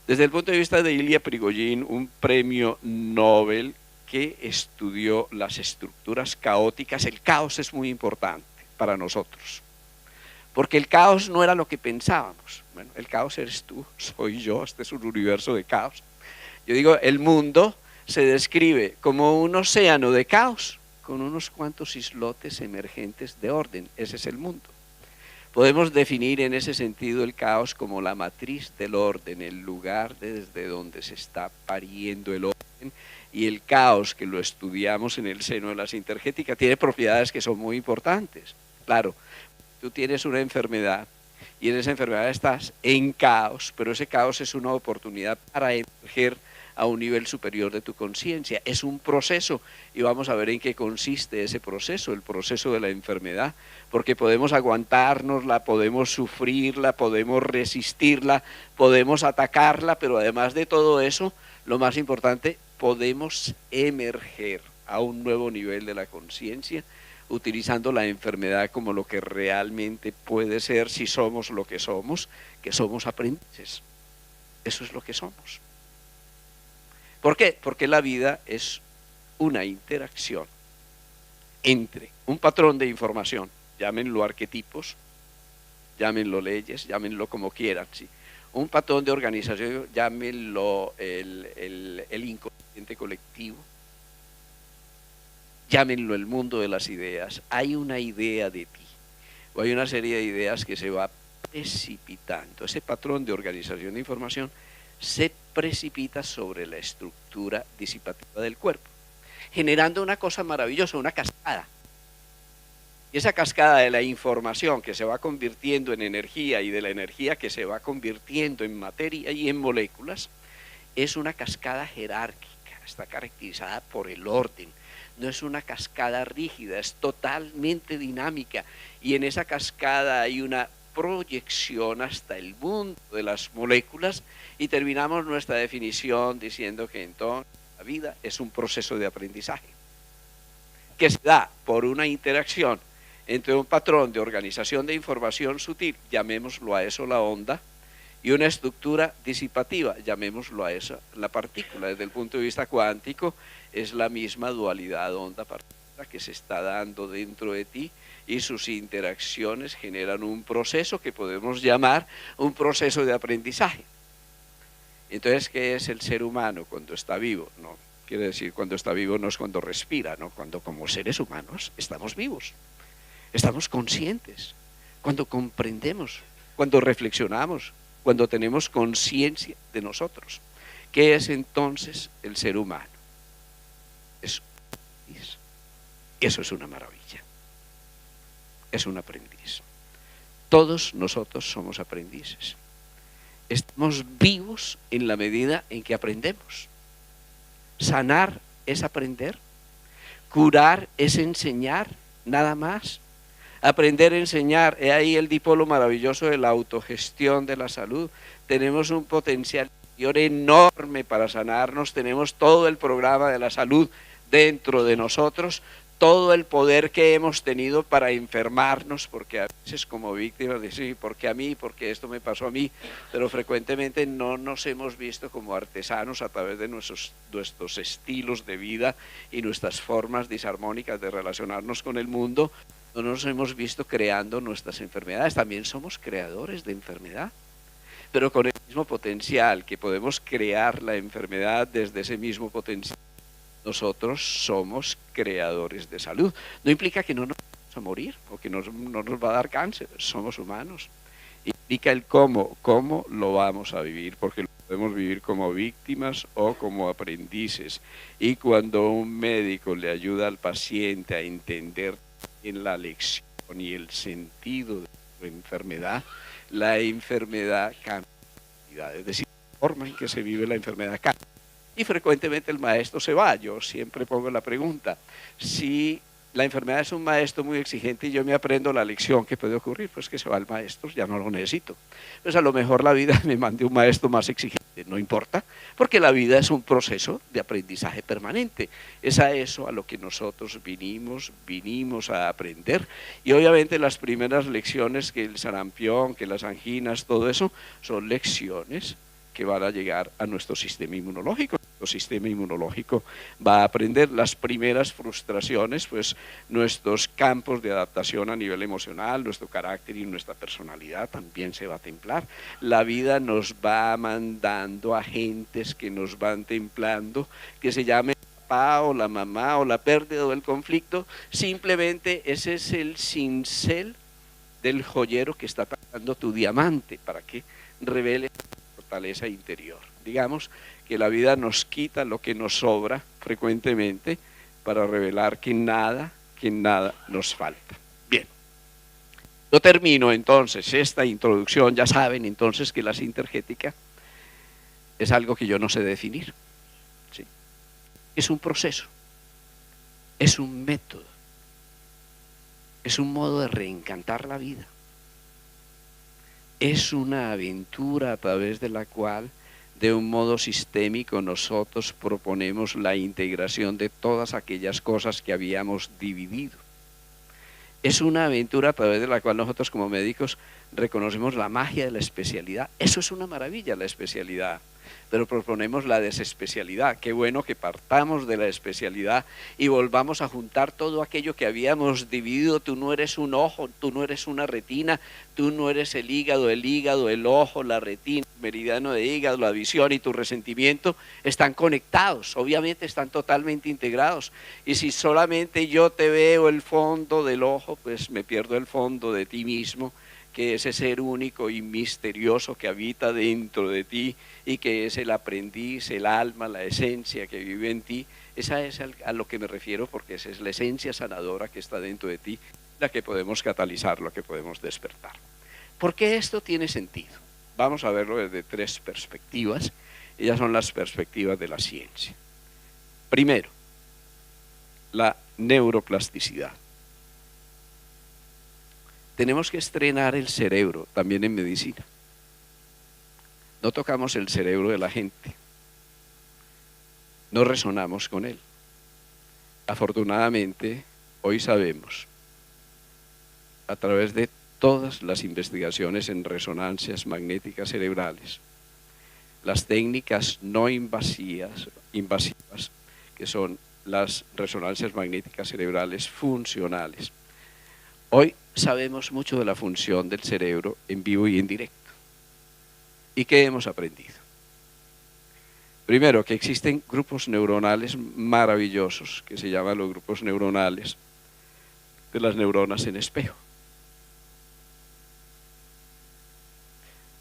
desde el punto de vista de Ilya Prigogine, un premio Nobel que estudió las estructuras caóticas, el caos es muy importante para nosotros, porque el caos no era lo que pensábamos. Bueno, el caos eres tú, soy yo, este es un universo de caos. Yo digo, el mundo se describe como un océano de caos con unos cuantos islotes emergentes de orden. Ese es el mundo. Podemos definir en ese sentido el caos como la matriz del orden, el lugar desde donde se está pariendo el orden, y el caos, que lo estudiamos en el seno de la sintergética, tiene propiedades que son muy importantes. Claro, tú tienes una enfermedad y en esa enfermedad estás en caos, pero ese caos es una oportunidad para emerger a un nivel superior de tu conciencia. Es un proceso, y vamos a ver en qué consiste ese proceso, el proceso de la enfermedad, porque podemos aguantárnosla, podemos sufrirla, podemos resistirla, podemos atacarla, pero además de todo eso, lo más importante, podemos emerger a un nuevo nivel de la conciencia, utilizando la enfermedad como lo que realmente puede ser si somos lo que somos, que somos aprendices. Eso es lo que somos. ¿Por qué? Porque la vida es una interacción entre un patrón de información, llámenlo arquetipos, llámenlo leyes, llámenlo como quieran, ¿sí? Un patrón de organización, llámenlo el inconsciente colectivo, llámenlo el mundo de las ideas. Hay una idea de ti, o hay una serie de ideas que se va precipitando. Ese patrón de organización de información se precipita sobre la estructura disipativa del cuerpo, generando una cosa maravillosa, una cascada. Y esa cascada de la información que se va convirtiendo en energía y de la energía que se va convirtiendo en materia y en moléculas, es una cascada jerárquica, está caracterizada por el orden, no es una cascada rígida, es totalmente dinámica, y en esa cascada hay una proyección hasta el mundo de las moléculas, y terminamos nuestra definición diciendo que entonces la vida es un proceso de aprendizaje que se da por una interacción entre un patrón de organización de información sutil, llamémoslo a eso la onda, y una estructura disipativa, llamémoslo a eso la partícula. Desde el punto de vista cuántico, es la misma dualidad onda-partícula que se está dando dentro de ti, y sus interacciones generan un proceso que podemos llamar un proceso de aprendizaje. Entonces, ¿qué es el ser humano cuando está vivo? No quiere decir cuando está vivo no es cuando respira, no, cuando como seres humanos estamos vivos. Estamos conscientes, cuando comprendemos, cuando reflexionamos, cuando tenemos conciencia de nosotros. ¿Qué es entonces el ser humano? Es un aprendiz. Eso es una maravilla. Es un aprendiz. Todos nosotros somos aprendices. Estamos vivos en la medida en que aprendemos. Sanar es aprender. Curar es enseñar, nada más. Aprender a enseñar, he ahí el dipolo maravilloso de la autogestión de la salud. Tenemos un potencial enorme para sanarnos, tenemos todo el programa de la salud dentro de nosotros, todo el poder que hemos tenido para enfermarnos, porque a veces como víctimas decimos, ¿por qué a mí? Porque esto me pasó a mí, pero frecuentemente no nos hemos visto como artesanos a través de nuestros estilos de vida y nuestras formas disarmónicas de relacionarnos con el mundo. No nos hemos visto creando nuestras enfermedades, también somos creadores de enfermedad, pero con el mismo potencial que podemos crear la enfermedad desde ese mismo potencial, nosotros somos creadores de salud. No implica que no nos vamos a morir o que no nos va a dar cáncer, somos humanos. Implica el cómo lo vamos a vivir, porque lo podemos vivir como víctimas o como aprendices. Y cuando un médico le ayuda al paciente a entender en la lección y el sentido de la enfermedad cambia, es decir, la forma en que se vive la enfermedad cambia. Y frecuentemente el maestro se va. Yo siempre pongo la pregunta, si la enfermedad es un maestro muy exigente y yo me aprendo la lección, ¿qué puede ocurrir? Pues que se va el maestro, ya no lo necesito. Pues a lo mejor la vida me mande un maestro más exigente, no importa, porque la vida es un proceso de aprendizaje permanente. Es a eso a lo que nosotros vinimos a aprender. Y obviamente las primeras lecciones, que el sarampión, que las anginas, todo eso, son lecciones que van a llegar a nuestro sistema inmunológico. Nuestro sistema inmunológico va a aprender las primeras frustraciones, pues nuestros campos de adaptación a nivel emocional, nuestro carácter y nuestra personalidad también se va a templar. La vida nos va mandando agentes que nos van templando, que se llamen papá o la mamá o la pérdida o el conflicto. Simplemente ese es el cincel del joyero que está tallando tu diamante para que revele fortaleza interior. Digamos que la vida nos quita lo que nos sobra frecuentemente para revelar que nada nos falta. Bien, yo termino entonces esta introducción. Ya saben entonces que la sintergética es algo que yo no sé definir, ¿sí? Es un proceso, es un método, es un modo de reencantar la vida. Es una aventura a través de la cual, de un modo sistémico, nosotros proponemos la integración de todas aquellas cosas que habíamos dividido. Es una aventura a través de la cual nosotros como médicos reconocemos la magia de la especialidad. Eso es una maravilla, la especialidad. pero proponemos la desespecialidad. Qué bueno que partamos de la especialidad y volvamos a juntar todo aquello que habíamos dividido. Tú no eres un ojo, tú no eres una retina, tú no eres el hígado, el ojo, la retina, el meridiano de hígado, la visión y tu resentimiento están conectados, obviamente están totalmente integrados. Y si solamente yo te veo el fondo del ojo, pues me pierdo el fondo de ti mismo, que es ese ser único y misterioso que habita dentro de ti y que es el aprendiz, el alma, la esencia que vive en ti. Esa es a lo que me refiero, porque esa es la esencia sanadora que está dentro de ti, la que podemos catalizar, la que podemos despertar. ¿Por qué esto tiene sentido? Vamos a verlo desde tres perspectivas. Ellas son las perspectivas de la ciencia. Primero, la neuroplasticidad. Tenemos que estrenar el cerebro también en medicina. No tocamos el cerebro de la gente, no resonamos con él. Afortunadamente, hoy sabemos, a través de todas las investigaciones en resonancias magnéticas cerebrales, las técnicas no invasivas, que son las resonancias magnéticas cerebrales funcionales. Hoy sabemos mucho de la función del cerebro en vivo y en directo. ¿Y qué hemos aprendido? Primero, que existen grupos neuronales maravillosos, que se llaman los grupos neuronales de las neuronas en espejo.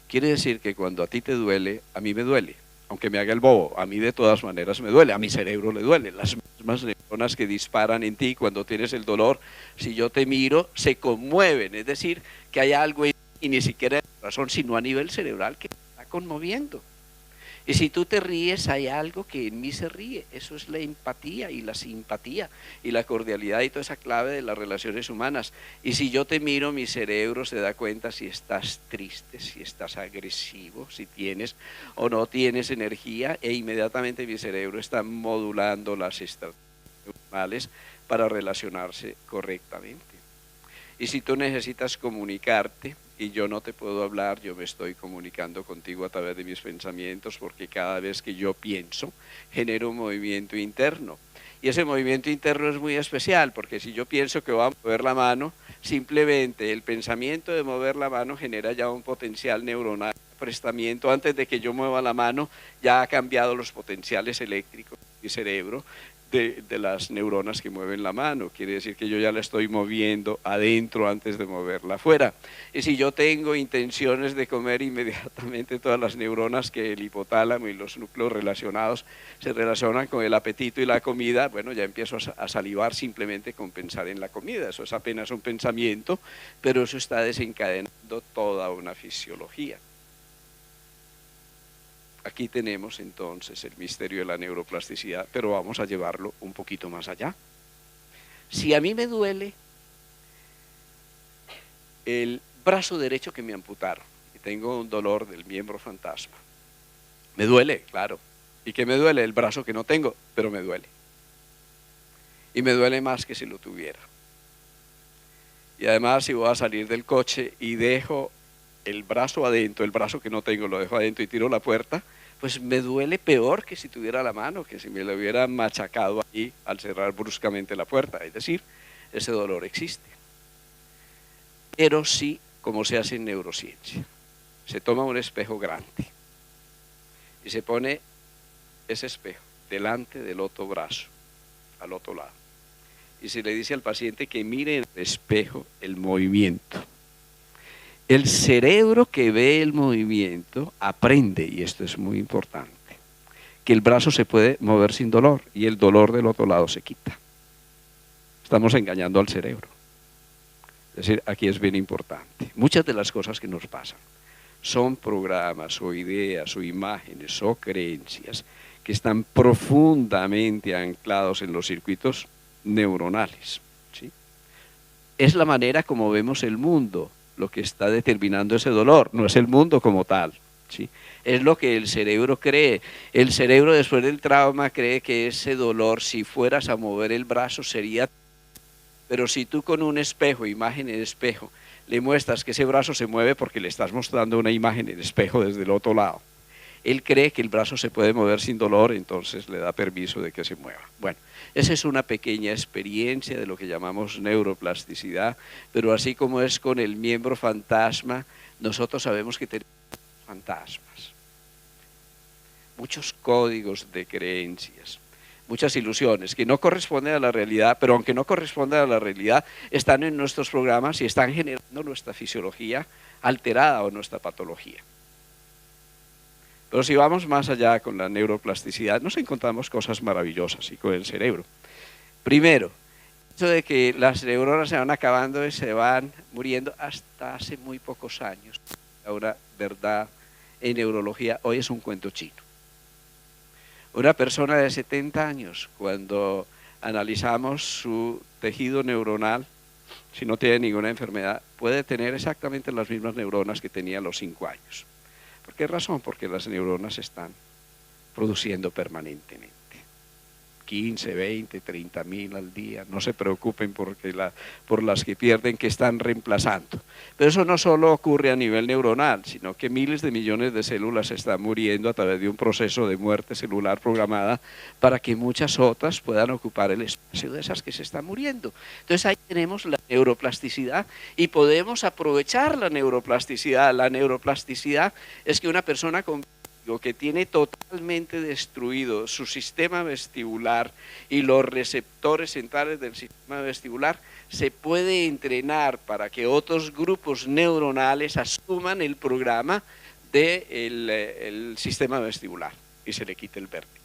Quiere decir que cuando a ti te duele, a mí me duele. Aunque me haga el bobo, a mí de todas maneras me duele, a mi cerebro le duele. Las mismas neuronas que disparan en ti cuando tienes el dolor, si yo te miro, se conmueven. Es decir, que hay algo y ni siquiera de razón, sino a nivel cerebral que te está conmoviendo. Y si tú te ríes, hay algo que en mí se ríe. Eso es la empatía y la simpatía y la cordialidad y toda esa clave de las relaciones humanas. Y si yo te miro, mi cerebro se da cuenta si estás triste, si estás agresivo, si tienes o no tienes energía, e inmediatamente mi cerebro está modulando las estrategias neuronales para relacionarse correctamente. Y si tú necesitas comunicarte y yo no te puedo hablar, yo me estoy comunicando contigo a través de mis pensamientos, porque cada vez que yo pienso, genero un movimiento interno. Y ese movimiento interno es muy especial, porque si yo pienso que voy a mover la mano, simplemente el pensamiento de mover la mano genera ya un potencial neuronal de prestamiento. Antes de que yo mueva la mano, ya ha cambiado los potenciales eléctricos de mi cerebro, de las neuronas que mueven la mano. Quiere decir que yo ya la estoy moviendo adentro antes de moverla afuera. Y si yo tengo intenciones de comer, inmediatamente todas las neuronas que el hipotálamo y los núcleos relacionados se relacionan con el apetito y la comida, bueno, ya empiezo a salivar simplemente con pensar en la comida. Eso es apenas un pensamiento, pero eso está desencadenando toda una fisiología. Aquí tenemos entonces el misterio de la neuroplasticidad, pero vamos a llevarlo un poquito más allá. Si a mí me duele el brazo derecho que me amputaron y tengo un dolor del miembro fantasma, me duele, claro. ¿Y qué me duele? El brazo que no tengo, pero me duele. Y me duele más que si lo tuviera. Y además, si voy a salir del coche y dejo el brazo adentro, el brazo que no tengo lo dejo adentro y tiro la puerta, pues me duele peor que si tuviera la mano, que si me lo hubiera machacado ahí al cerrar bruscamente la puerta. Es decir, ese dolor existe. Pero sí, como se hace en neurociencia, se toma un espejo grande y se pone ese espejo delante del otro brazo, al otro lado. Y se le dice al paciente que mire en el espejo el movimiento. El cerebro que ve el movimiento aprende, y esto es muy importante, que el brazo se puede mover sin dolor y el dolor del otro lado se quita. Estamos engañando al cerebro. Es decir, aquí es bien importante. Muchas de las cosas que nos pasan son programas o ideas o imágenes o creencias que están profundamente anclados en los circuitos neuronales, ¿sí? Es la manera como vemos el mundo lo que está determinando ese dolor, no es el mundo como tal, ¿sí? Es lo que el cerebro cree. El cerebro, después del trauma, cree que ese dolor, si fueras a mover el brazo, sería... Pero si tú con un espejo, imagen en espejo, le muestras que ese brazo se mueve porque le estás mostrando una imagen en espejo desde el otro lado, él cree que el brazo se puede mover sin dolor, entonces le da permiso de que se mueva. Bueno, esa es una pequeña experiencia de lo que llamamos neuroplasticidad, pero así como es con el miembro fantasma, nosotros sabemos que tenemos fantasmas, muchos códigos de creencias, muchas ilusiones que no corresponden a la realidad, pero aunque no corresponden a la realidad, están en nuestros programas y están generando nuestra fisiología alterada o nuestra patología. Pero si vamos más allá con la neuroplasticidad, nos encontramos cosas maravillosas y con el cerebro. Primero, eso de que las neuronas se van acabando y se van muriendo hasta hace muy pocos años. Ahora, verdad, en neurología hoy es un cuento chino. Una persona de 70 años, cuando analizamos su tejido neuronal, si no tiene ninguna enfermedad, puede tener exactamente las mismas neuronas que tenía a los 5 años. ¿Por qué razón? Porque las neuronas están produciendo permanentemente. 15, 20, 30 mil al día, no se preocupen por las que pierden, que están reemplazando. Pero eso no solo ocurre a nivel neuronal, sino que miles de millones de células están muriendo a través de un proceso de muerte celular programada para que muchas otras puedan ocupar el espacio de esas que se están muriendo. Entonces ahí tenemos la neuroplasticidad y podemos aprovechar la neuroplasticidad. La neuroplasticidad es que una persona con que tiene totalmente destruido su sistema vestibular y los receptores centrales del sistema vestibular, se puede entrenar para que otros grupos neuronales asuman el programa del sistema vestibular y se le quite el vértigo.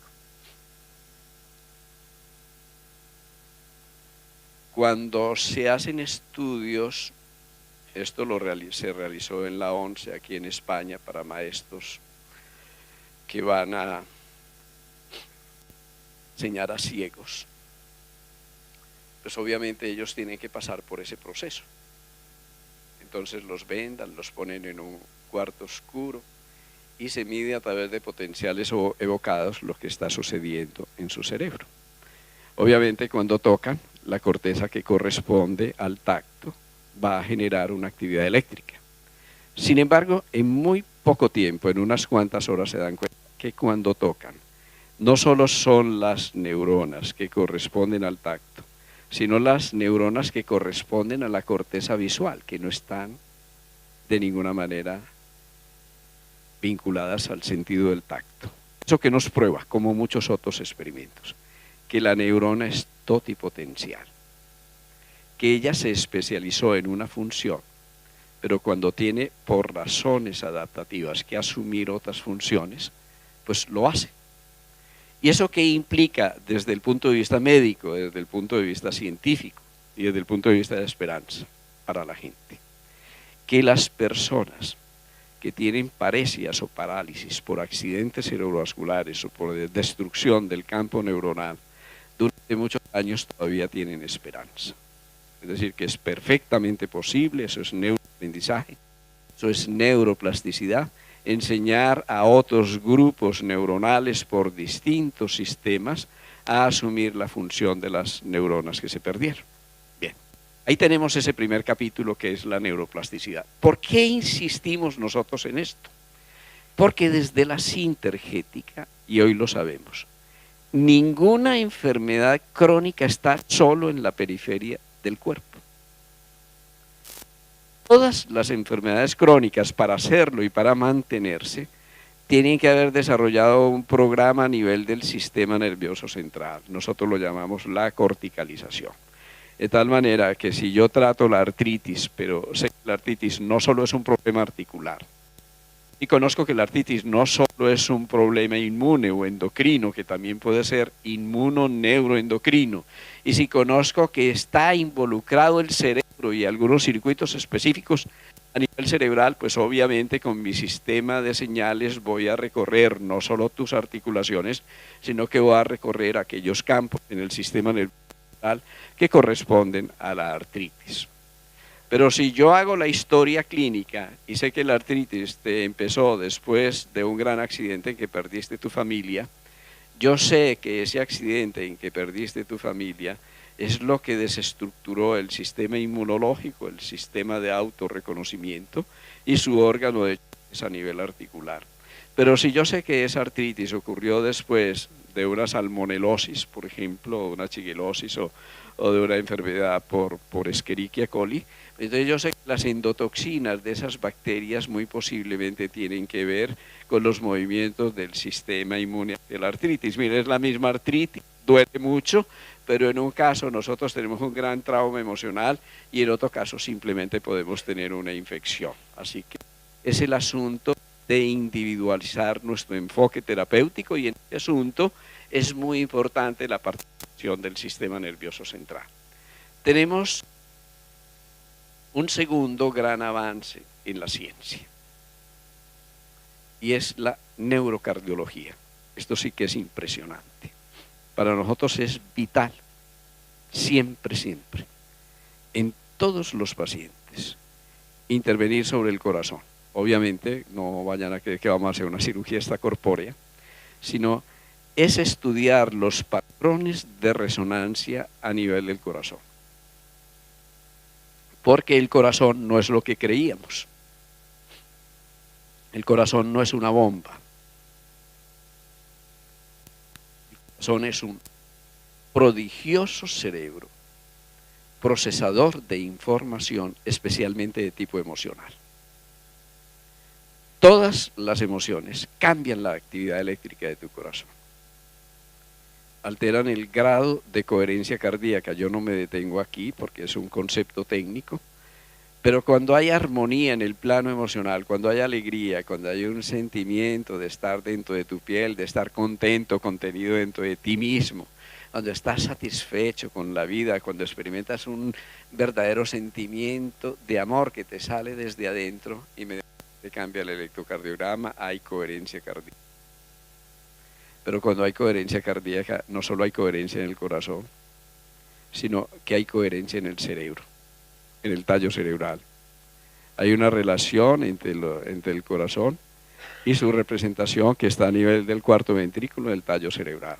Cuando se hacen estudios, esto se realizó en la ONCE aquí en España para maestros que van a enseñar a ciegos, pues obviamente ellos tienen que pasar por ese proceso. Entonces los vendan, los ponen en un cuarto oscuro y se mide a través de potenciales evocados lo que está sucediendo en su cerebro. Obviamente cuando tocan, la corteza que corresponde al tacto va a generar una actividad eléctrica. Sin embargo, en muy poco tiempo, en unas cuantas horas, se dan cuenta que cuando tocan, no solo son las neuronas que corresponden al tacto, sino las neuronas que corresponden a la corteza visual, que no están de ninguna manera vinculadas al sentido del tacto. Eso que nos prueba, como muchos otros experimentos, que la neurona es totipotencial, que ella se especializó en una función, pero cuando tiene por razones adaptativas que asumir otras funciones, pues lo hace. ¿Y eso qué implica desde el punto de vista médico, desde el punto de vista científico y desde el punto de vista de esperanza para la gente? Que las personas que tienen paresias o parálisis por accidentes cerebrovasculares o por destrucción del campo neuronal durante muchos años todavía tienen esperanza. Es decir, que es perfectamente posible, eso es neuroaprendizaje, eso es neuroplasticidad, enseñar a otros grupos neuronales por distintos sistemas a asumir la función de las neuronas que se perdieron. Bien, ahí tenemos ese primer capítulo que es la neuroplasticidad. ¿Por qué insistimos nosotros en esto? Porque desde la sintergética, y hoy lo sabemos, ninguna enfermedad crónica está solo en la periferia del cuerpo. Todas las enfermedades crónicas, para hacerlo y para mantenerse, tienen que haber desarrollado un programa a nivel del sistema nervioso central. Nosotros lo llamamos la corticalización. De tal manera que si yo trato la artritis, pero sé que la artritis no solo es un problema articular, y conozco que la artritis no solo es un problema inmune o endocrino, que también puede ser inmunoneuroendocrino, y si conozco que está involucrado el cerebro y algunos circuitos específicos a nivel cerebral, pues obviamente con mi sistema de señales voy a recorrer no solo tus articulaciones, sino que voy a recorrer aquellos campos en el sistema nervioso que corresponden a la artritis. Pero si yo hago la historia clínica y sé que la artritis te empezó después de un gran accidente en que perdiste tu familia, yo sé que ese accidente en que perdiste tu familia es lo que desestructuró el sistema inmunológico, el sistema de autorreconocimiento y su órgano de choques a nivel articular. Pero si yo sé que esa artritis ocurrió después de una salmonelosis, por ejemplo, o una shigellosis o de una enfermedad por Escherichia coli, entonces yo sé que las endotoxinas de esas bacterias muy posiblemente tienen que ver con los movimientos del sistema inmune de la artritis. Mire, es la misma artritis, duele mucho, pero en un caso nosotros tenemos un gran trauma emocional y en otro caso simplemente podemos tener una infección. Así que es el asunto de individualizar nuestro enfoque terapéutico, y en este asunto es muy importante la participación del sistema nervioso central. Tenemos un segundo gran avance en la ciencia, y es la neurocardiología. Esto sí que es impresionante. Para nosotros es vital, siempre, siempre, en todos los pacientes, intervenir sobre el corazón. Obviamente, no vayan a creer que vamos a hacer una cirugía extracorpórea, sino es estudiar los patrones de resonancia a nivel del corazón. Porque el corazón no es lo que creíamos. El corazón no es una bomba. El corazón es un prodigioso cerebro, procesador de información, especialmente de tipo emocional. Todas las emociones cambian la actividad eléctrica de tu corazón, alteran el grado de coherencia cardíaca. Yo no me detengo aquí porque es un concepto técnico, pero cuando hay armonía en el plano emocional, cuando hay alegría, cuando hay un sentimiento de estar dentro de tu piel, de estar contento, contenido dentro de ti mismo, cuando estás satisfecho con la vida, cuando experimentas un verdadero sentimiento de amor que te sale desde adentro, inmediatamente cambia el electrocardiograma, hay coherencia cardíaca. Pero cuando hay coherencia cardíaca, no solo hay coherencia en el corazón, sino que hay coherencia en el cerebro, en el tallo cerebral. Hay una relación entre el corazón y su representación que está a nivel del cuarto ventrículo del tallo cerebral.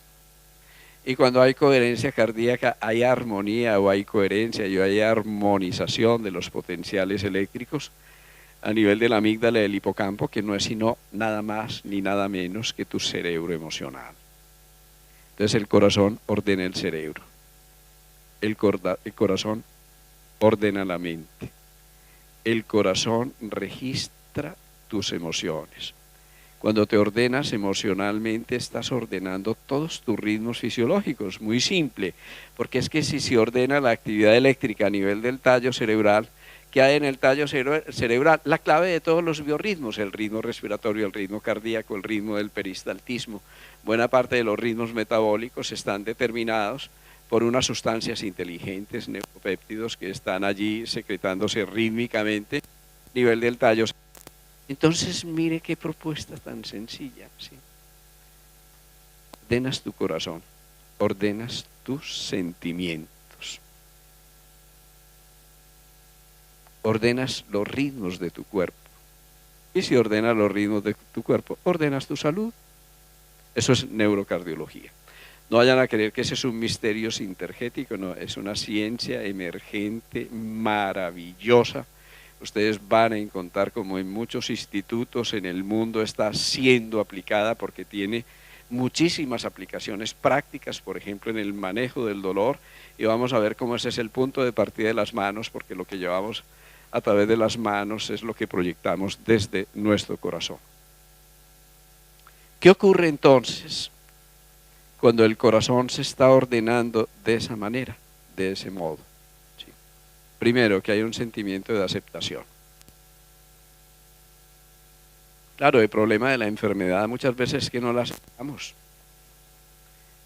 Y cuando hay coherencia cardíaca, hay armonía o hay coherencia y hay armonización de los potenciales eléctricos a nivel de la amígdala y del hipocampo, que no es sino nada más ni nada menos que tu cerebro emocional. Entonces el corazón ordena el cerebro, el corazón ordena la mente, el corazón registra tus emociones. Cuando te ordenas emocionalmente, estás ordenando todos tus ritmos fisiológicos, muy simple, porque es que si se ordena la actividad eléctrica a nivel del tallo cerebral, ¿qué hay en el tallo cerebral? La clave de todos los biorritmos, el ritmo respiratorio, el ritmo cardíaco, el ritmo del peristaltismo. Buena parte de los ritmos metabólicos están determinados por unas sustancias inteligentes, neuropéptidos, que están allí secretándose rítmicamente a nivel del tallo. Entonces, mire qué propuesta tan sencilla, ¿sí? Ordenas tu corazón, ordenas tus sentimientos, ordenas los ritmos de tu cuerpo. Y si ordenas los ritmos de tu cuerpo, ordenas tu salud. Eso es neurocardiología. No vayan a creer que ese es un misterio sintergético, no, es una ciencia emergente, maravillosa. Ustedes van a encontrar como en muchos institutos en el mundo está siendo aplicada, porque tiene muchísimas aplicaciones prácticas, por ejemplo en el manejo del dolor, y vamos a ver cómo ese es el punto de partida de las manos, porque lo que llevamos a través de las manos es lo que proyectamos desde nuestro corazón. ¿Qué ocurre entonces cuando el corazón se está ordenando de esa manera, de ese modo? ¿Sí? Primero, que hay un sentimiento de aceptación. Claro, el problema de la enfermedad muchas veces es que no la aceptamos.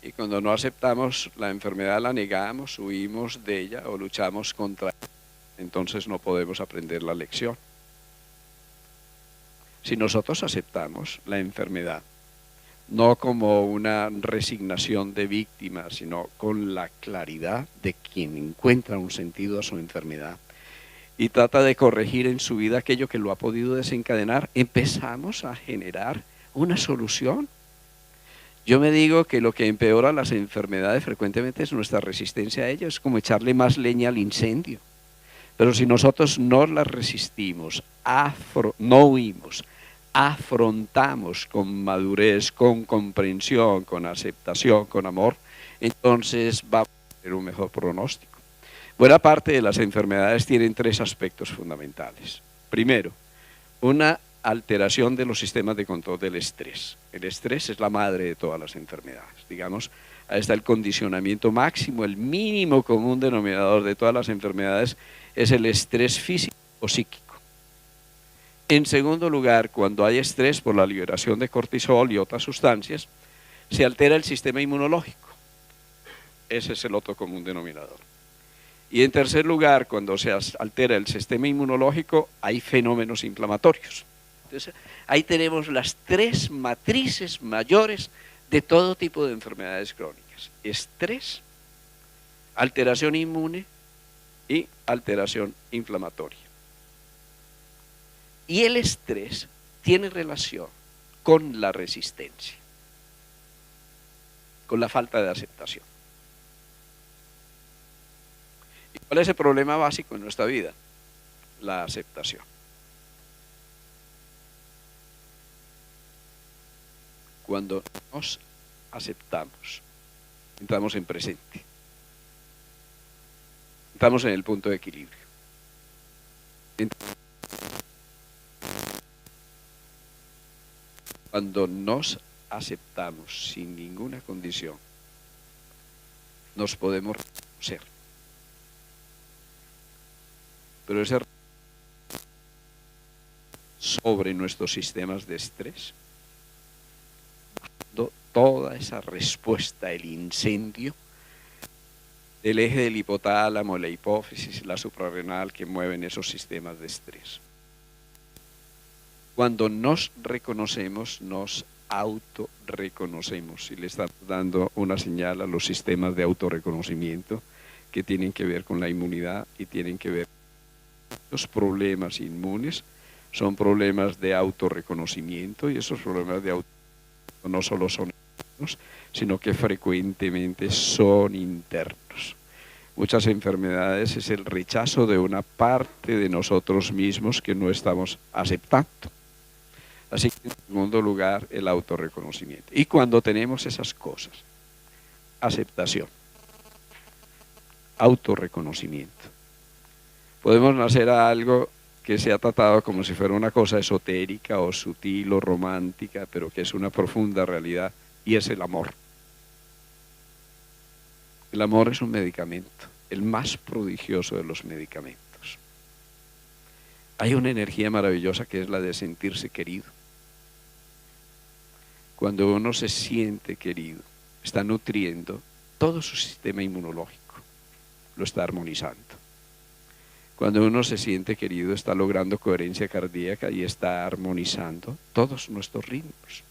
Y cuando no aceptamos la enfermedad, la negamos, huimos de ella o luchamos contra ella. Entonces no podemos aprender la lección. Si nosotros aceptamos la enfermedad, no como una resignación de víctima, sino con la claridad de quien encuentra un sentido a su enfermedad y trata de corregir en su vida aquello que lo ha podido desencadenar, empezamos a generar una solución. Yo me digo que lo que empeora las enfermedades frecuentemente es nuestra resistencia a ellas, es como echarle más leña al incendio. Pero si nosotros no las resistimos, no huimos, afrontamos con madurez, con comprensión, con aceptación, con amor, entonces vamos a tener un mejor pronóstico. Buena parte de las enfermedades tienen tres aspectos fundamentales. Primero, una alteración de los sistemas de control del estrés. El estrés es la madre de todas las enfermedades. Digamos, ahí está el condicionamiento máximo, el mínimo común denominador de todas las enfermedades es el estrés físico o psíquico. En segundo lugar, cuando hay estrés por la liberación de cortisol y otras sustancias, se altera el sistema inmunológico. Ese es el otro común denominador. Y en tercer lugar, cuando se altera el sistema inmunológico, hay fenómenos inflamatorios. Entonces, ahí tenemos las tres matrices mayores de todo tipo de enfermedades crónicas: estrés, alteración inmune y alteración inflamatoria. Y el estrés tiene relación con la resistencia, con la falta de aceptación. ¿Y cuál es el problema básico en nuestra vida? La aceptación. Cuando nos aceptamos, entramos en presente, entramos en el punto de equilibrio. Cuando nos aceptamos sin ninguna condición, nos podemos reconocer. Pero ese sobre nuestros sistemas de estrés, dando toda esa respuesta, el incendio del eje del hipotálamo, la hipófisis, la suprarrenal que mueven esos sistemas de estrés. Cuando nos reconocemos, nos autorreconocemos y le estamos dando una señal a los sistemas de autorreconocimiento que tienen que ver con la inmunidad y tienen que ver con los problemas inmunes. Son problemas de autorreconocimiento y esos problemas de autorreconocimiento no solo son internos, sino que frecuentemente son internos. Muchas enfermedades es el rechazo de una parte de nosotros mismos que no estamos aceptando. Así que, en segundo lugar, el autorreconocimiento. Y cuando tenemos esas cosas, aceptación, autorreconocimiento, podemos hacer algo que se ha tratado como si fuera una cosa esotérica o sutil o romántica, pero que es una profunda realidad, y es el amor. El amor es un medicamento, el más prodigioso de los medicamentos. Hay una energía maravillosa que es la de sentirse querido. Cuando uno se siente querido, está nutriendo todo su sistema inmunológico, lo está armonizando. Cuando uno se siente querido, está logrando coherencia cardíaca y está armonizando todos nuestros ritmos.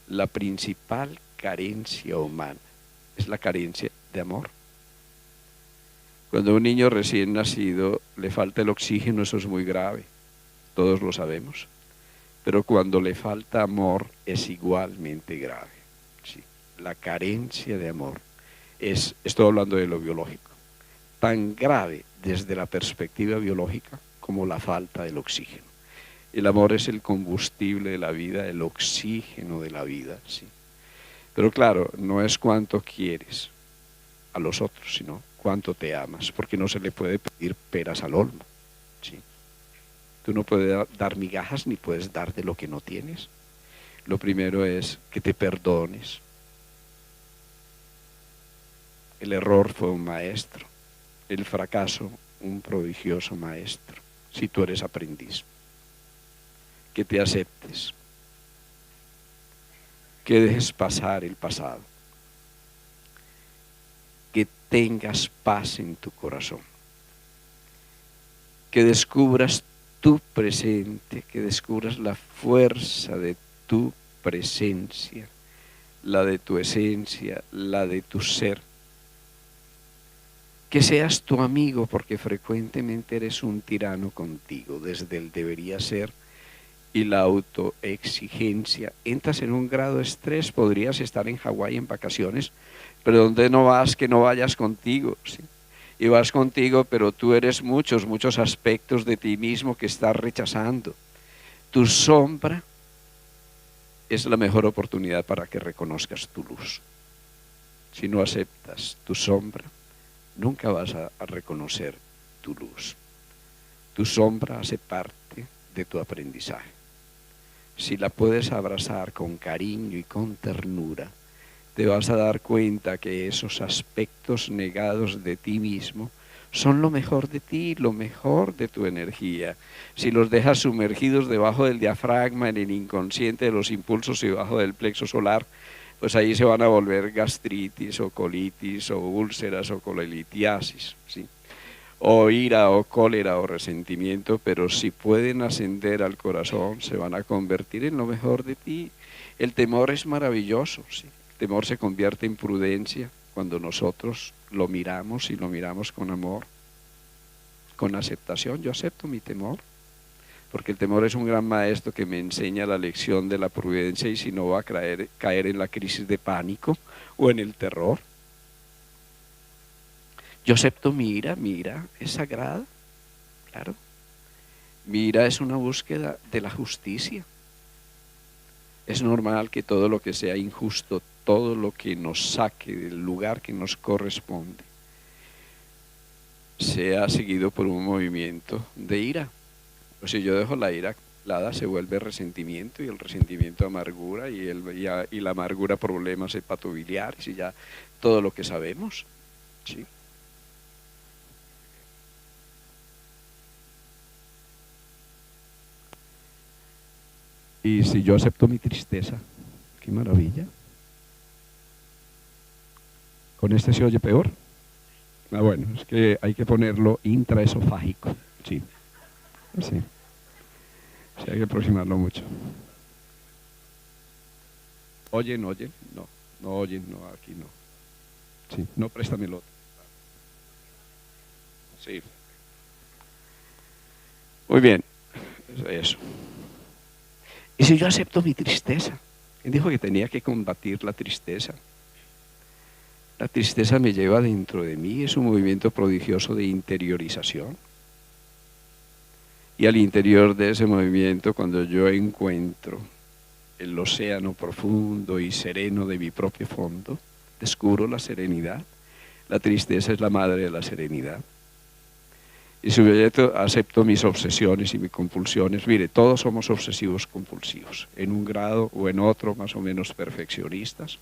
La principal carencia humana es la carencia de amor. Cuando a un niño recién nacido le falta el oxígeno, eso es muy grave, todos lo sabemos. Pero cuando le falta amor es igualmente grave. ¿Sí? La carencia de amor estoy hablando de lo biológico, tan grave desde la perspectiva biológica como la falta del oxígeno. El amor es el combustible de la vida, el oxígeno de la vida. ¿Sí? Pero claro, no es cuánto quieres a los otros, sino cuánto te amas, porque no se le puede pedir peras al olmo. ¿Sí? Tú no puedes dar migajas ni puedes dar de lo que no tienes. Lo primero es que te perdones. El error fue un maestro, el fracaso un prodigioso maestro, si tú eres aprendiz. Que te aceptes, que dejes pasar el pasado, que tengas paz en tu corazón, que descubras tu presente, que descubras la fuerza de tu presencia, la de tu esencia, la de tu ser. Que seas tu amigo, porque frecuentemente eres un tirano contigo, desde el debería ser y la autoexigencia. Entras en un grado de estrés, podrías estar en Hawái en vacaciones, pero donde no vas, que no vayas contigo, ¿sí? Y vas contigo, pero tú eres muchos aspectos de ti mismo que estás rechazando. Tu sombra es la mejor oportunidad para que reconozcas tu luz. Si no aceptas tu sombra, nunca vas a reconocer tu luz. Tu sombra hace parte de tu aprendizaje. Si la puedes abrazar con cariño y con ternura, te vas a dar cuenta que esos aspectos negados de ti mismo son lo mejor de ti, lo mejor de tu energía. Si los dejas sumergidos debajo del diafragma, en el inconsciente de los impulsos y debajo del plexo solar, pues ahí se van a volver gastritis o colitis o úlceras o colelitiasis, ¿sí? O ira o cólera o resentimiento, pero si pueden ascender al corazón, se van a convertir en lo mejor de ti. El temor es maravilloso, ¿sí? El temor se convierte en prudencia cuando nosotros lo miramos y lo miramos con amor, con aceptación. Yo acepto mi temor, porque el temor es un gran maestro que me enseña la lección de la prudencia y si no va a caer en la crisis de pánico o en el terror. Yo acepto mi ira es sagrada, claro. Mi ira es una búsqueda de la justicia. Es normal que todo lo que sea injusto, todo lo que nos saque del lugar que nos corresponde, sea seguido por un movimiento de ira. Pues si yo dejo la ira acumulada, se vuelve resentimiento, y el resentimiento amargura, y la amargura problemas hepatobiliares, y ya todo lo que sabemos, ¿sí? Y si yo acepto mi tristeza, qué maravilla. ¿Con este se oye peor? Ah, bueno, es que hay que ponerlo intraesofágico, sí. Sí. Sí, hay que aproximarlo mucho. ¿Oyen? No, no oyen, no, aquí no. Sí, no, préstamelo. Sí. Muy bien, eso. ¿Y si yo acepto mi tristeza? ¿Quién dijo que tenía que combatir la tristeza? La tristeza me lleva dentro de mí, es un movimiento prodigioso de interiorización. Y al interior de ese movimiento, cuando yo encuentro el océano profundo y sereno de mi propio fondo, descubro la serenidad. La tristeza es la madre de la serenidad. Y si yo acepto mis obsesiones y mis compulsiones, mire, todos somos obsesivos compulsivos, en un grado o en otro, más o menos perfeccionistas.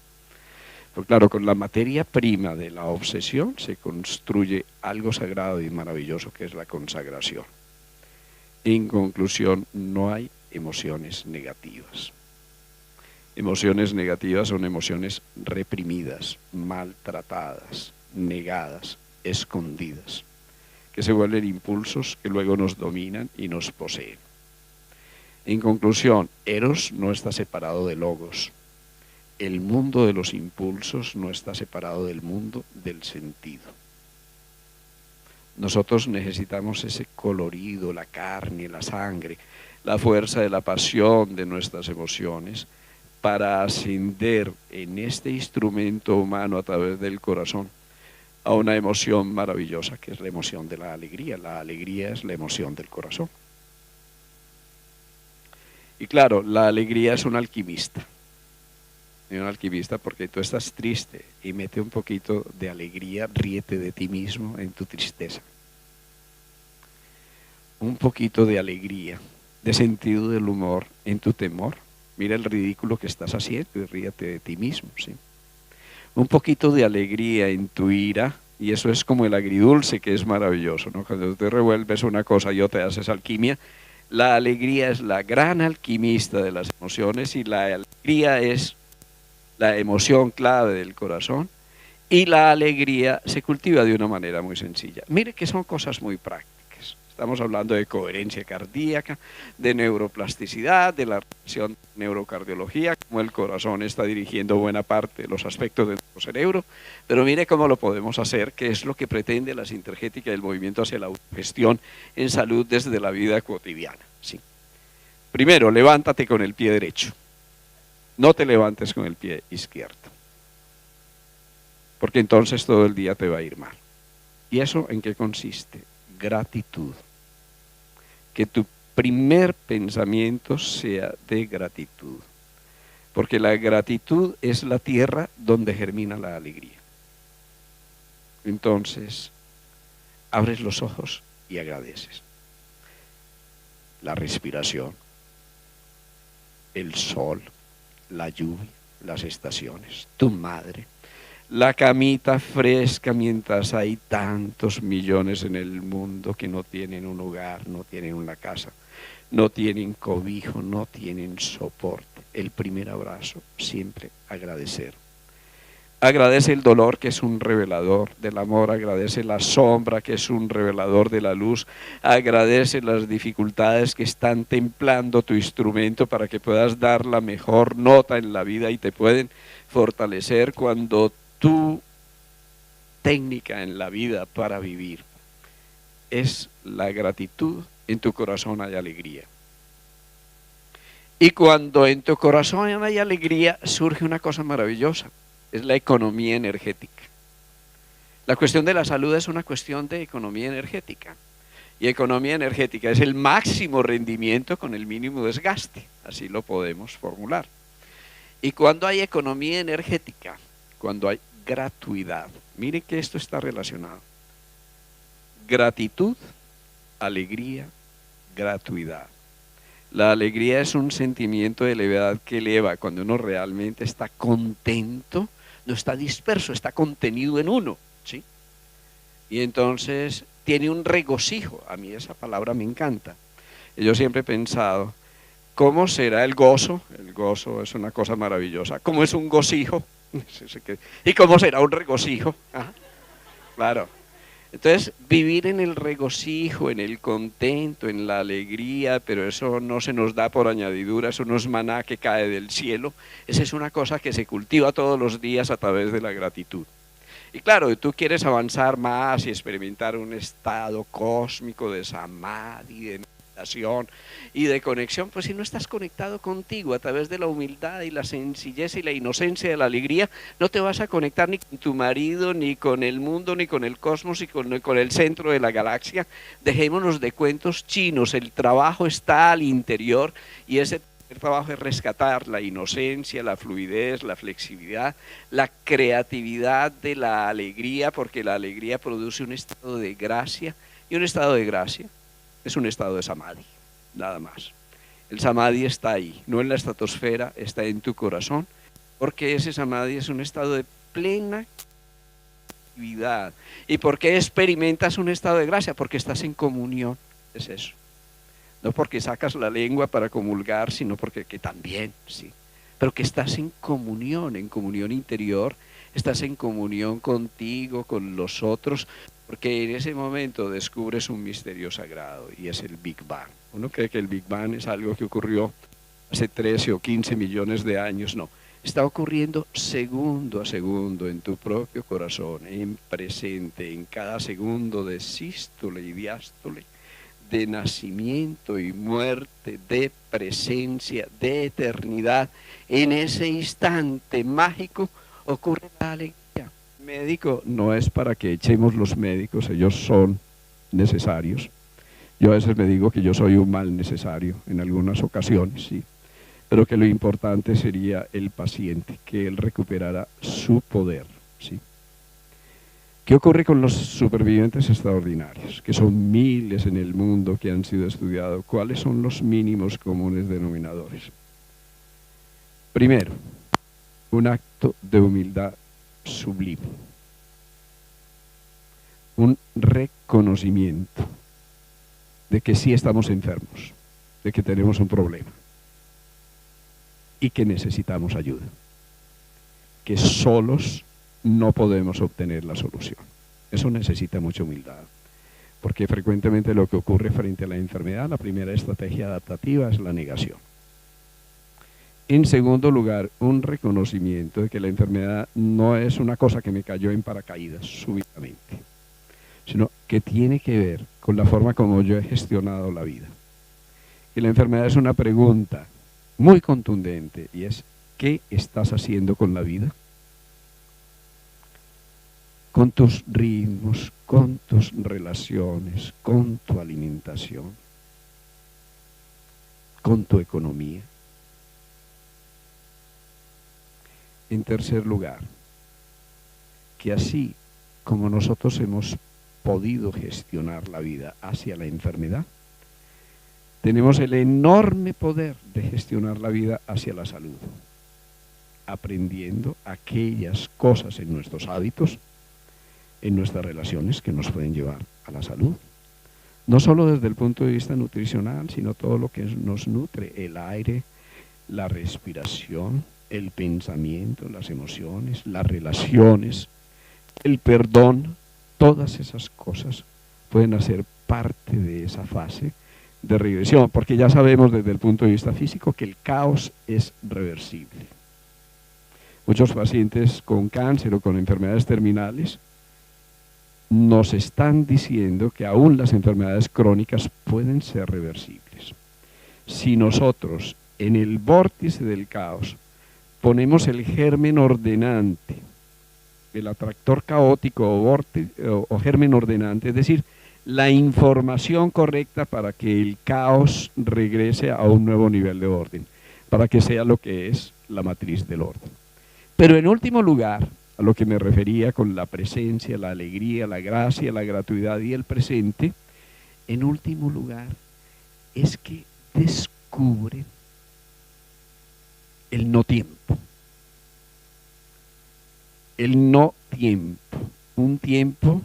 Pero claro, con la materia prima de la obsesión se construye algo sagrado y maravilloso que es la consagración. En conclusión, no hay emociones negativas. Emociones negativas son emociones reprimidas, maltratadas, negadas, escondidas, que se vuelven impulsos que luego nos dominan y nos poseen. En conclusión, Eros no está separado de Logos. El mundo de los impulsos no está separado del mundo del sentido. Nosotros necesitamos ese colorido, la carne, la sangre, la fuerza de la pasión de nuestras emociones para ascender en este instrumento humano a través del corazón a una emoción maravillosa que es la emoción de la alegría. La alegría es la emoción del corazón. Y claro, la alegría es un alquimista. Un alquimista porque tú estás triste y mete un poquito de alegría, ríete de ti mismo en tu tristeza. Un poquito de alegría, de sentido del humor en tu temor. Mira el ridículo que estás haciendo y ríete de ti mismo, ¿sí? Un poquito de alegría en tu ira, y eso es como el agridulce, que es maravilloso, ¿no? Cuando te revuelves una cosa y otra haces alquimia, la alegría es la gran alquimista de las emociones, y la alegría es la emoción clave del corazón, y la alegría se cultiva de una manera muy sencilla. Mire que son cosas muy prácticas. Estamos hablando de coherencia cardíaca, de neuroplasticidad, de la relación de neurocardiología, cómo el corazón está dirigiendo buena parte de los aspectos de nuestro cerebro, pero mire cómo lo podemos hacer, que es lo que pretende la Sintergética del movimiento hacia la autogestión en salud desde la vida cotidiana. ¿Sí? Primero, levántate con el pie derecho. No te levantes con el pie izquierdo, porque entonces todo el día te va a ir mal. ¿Y eso en qué consiste? Gratitud. Que tu primer pensamiento sea de gratitud, porque la gratitud es la tierra donde germina la alegría. Entonces, abres los ojos y agradeces. La respiración, el sol, la lluvia, las estaciones, tu madre, la camita fresca mientras hay tantos millones en el mundo que no tienen un hogar, no tienen una casa, no tienen cobijo, no tienen soporte. El primer abrazo, siempre agradecer. Agradece el dolor, que es un revelador del amor, agradece la sombra, que es un revelador de la luz, agradece las dificultades que están templando tu instrumento para que puedas dar la mejor nota en la vida y te pueden fortalecer cuando tu técnica en la vida para vivir es la gratitud. En tu corazón hay alegría. Y cuando en tu corazón hay alegría, surge una cosa maravillosa. Es la economía energética. La cuestión de la salud es una cuestión de economía energética. Y economía energética es el máximo rendimiento con el mínimo desgaste. Así lo podemos formular. Y cuando hay economía energética, cuando hay gratuidad, miren que esto está relacionado. Gratitud, alegría, gratuidad. La alegría es un sentimiento de levedad que eleva cuando uno realmente está contento, no está disperso, está contenido en uno, ¿sí? Y entonces tiene un regocijo. A mí esa palabra me encanta. Yo siempre he pensado, ¿cómo será el gozo? El gozo es una cosa maravillosa. ¿Cómo es un gocijo? ¿Y cómo será un regocijo? Ajá. Claro. Entonces, vivir en el regocijo, en el contento, en la alegría, pero eso no se nos da por añadidura, eso no es maná que cae del cielo, esa es una cosa que se cultiva todos los días a través de la gratitud. Y claro, tú quieres avanzar más y experimentar un estado cósmico de samadhi, de meditación y de conexión, pues si no estás conectado contigo a través de la humildad y la sencillez y la inocencia de la alegría, no te vas a conectar ni con tu marido, ni con el mundo, ni con el cosmos, ni con el centro de la galaxia. Dejémonos de cuentos chinos, el trabajo está al interior y ese el trabajo es rescatar la inocencia, la fluidez, la flexibilidad, la creatividad de la alegría, porque la alegría produce un estado de gracia, y un estado de gracia es un estado de samadhi, nada más. El samadhi está ahí, no en la estratosfera, está en tu corazón, porque ese samadhi es un estado de plena actividad. ¿Y por qué experimentas un estado de gracia? Porque estás en comunión, es eso. No porque sacas la lengua para comulgar, sino porque que también, sí. Pero que estás en comunión interior, estás en comunión contigo, con los otros, porque en ese momento descubres un misterio sagrado y es el Big Bang. Uno cree que el Big Bang es algo que ocurrió hace 13 o 15 millones de años, no. Está ocurriendo segundo a segundo en tu propio corazón, en presente, en cada segundo de sístole y diástole, de nacimiento y muerte, de presencia, de eternidad. En ese instante mágico ocurre la alegría. El médico no es para que echemos los médicos, ellos son necesarios. Yo a veces me digo que yo soy un mal necesario en algunas ocasiones, sí, pero que lo importante sería el paciente, que él recuperara su poder, sí. ¿Qué ocurre con los supervivientes extraordinarios? Que son miles en el mundo que han sido estudiados. ¿Cuáles son los mínimos comunes denominadores? Primero, un acto de humildad sublime. Un reconocimiento de que sí estamos enfermos, de que tenemos un problema y que necesitamos ayuda. Que solos no podemos obtener la solución. Eso necesita mucha humildad, porque frecuentemente lo que ocurre frente a la enfermedad, la primera estrategia adaptativa es la negación. En segundo lugar, un reconocimiento de que la enfermedad no es una cosa que me cayó en paracaídas súbitamente, sino que tiene que ver con la forma como yo he gestionado la vida. Y la enfermedad es una pregunta muy contundente y es, ¿qué estás haciendo con la vida? Con tus ritmos, con tus relaciones, con tu alimentación. con tu economía. En tercer lugar, que así como nosotros hemos podido gestionar la vida hacia la enfermedad, tenemos el enorme poder de gestionar la vida hacia la salud, aprendiendo aquellas cosas en nuestros hábitos, en nuestras relaciones que nos pueden llevar a la salud. No solo desde el punto de vista nutricional, sino todo lo que nos nutre: el aire, la respiración, el pensamiento, las emociones, las relaciones, el perdón. Todas esas cosas pueden hacer parte de esa fase de regresión, porque ya sabemos desde el punto de vista físico que el caos es reversible. Muchos pacientes con cáncer o con enfermedades terminales nos están diciendo que aún las enfermedades crónicas pueden ser reversibles. Si nosotros en el vórtice del caos ponemos el germen ordenante, el atractor caótico o germen ordenante, es decir, la información correcta para que el caos regrese a un nuevo nivel de orden, para que sea lo que es la matriz del orden. Pero en último lugar, a lo que me refería con la presencia, la alegría, la gracia, la gratuidad y el presente, en último lugar, es que descubre el no tiempo. El no tiempo, un tiempo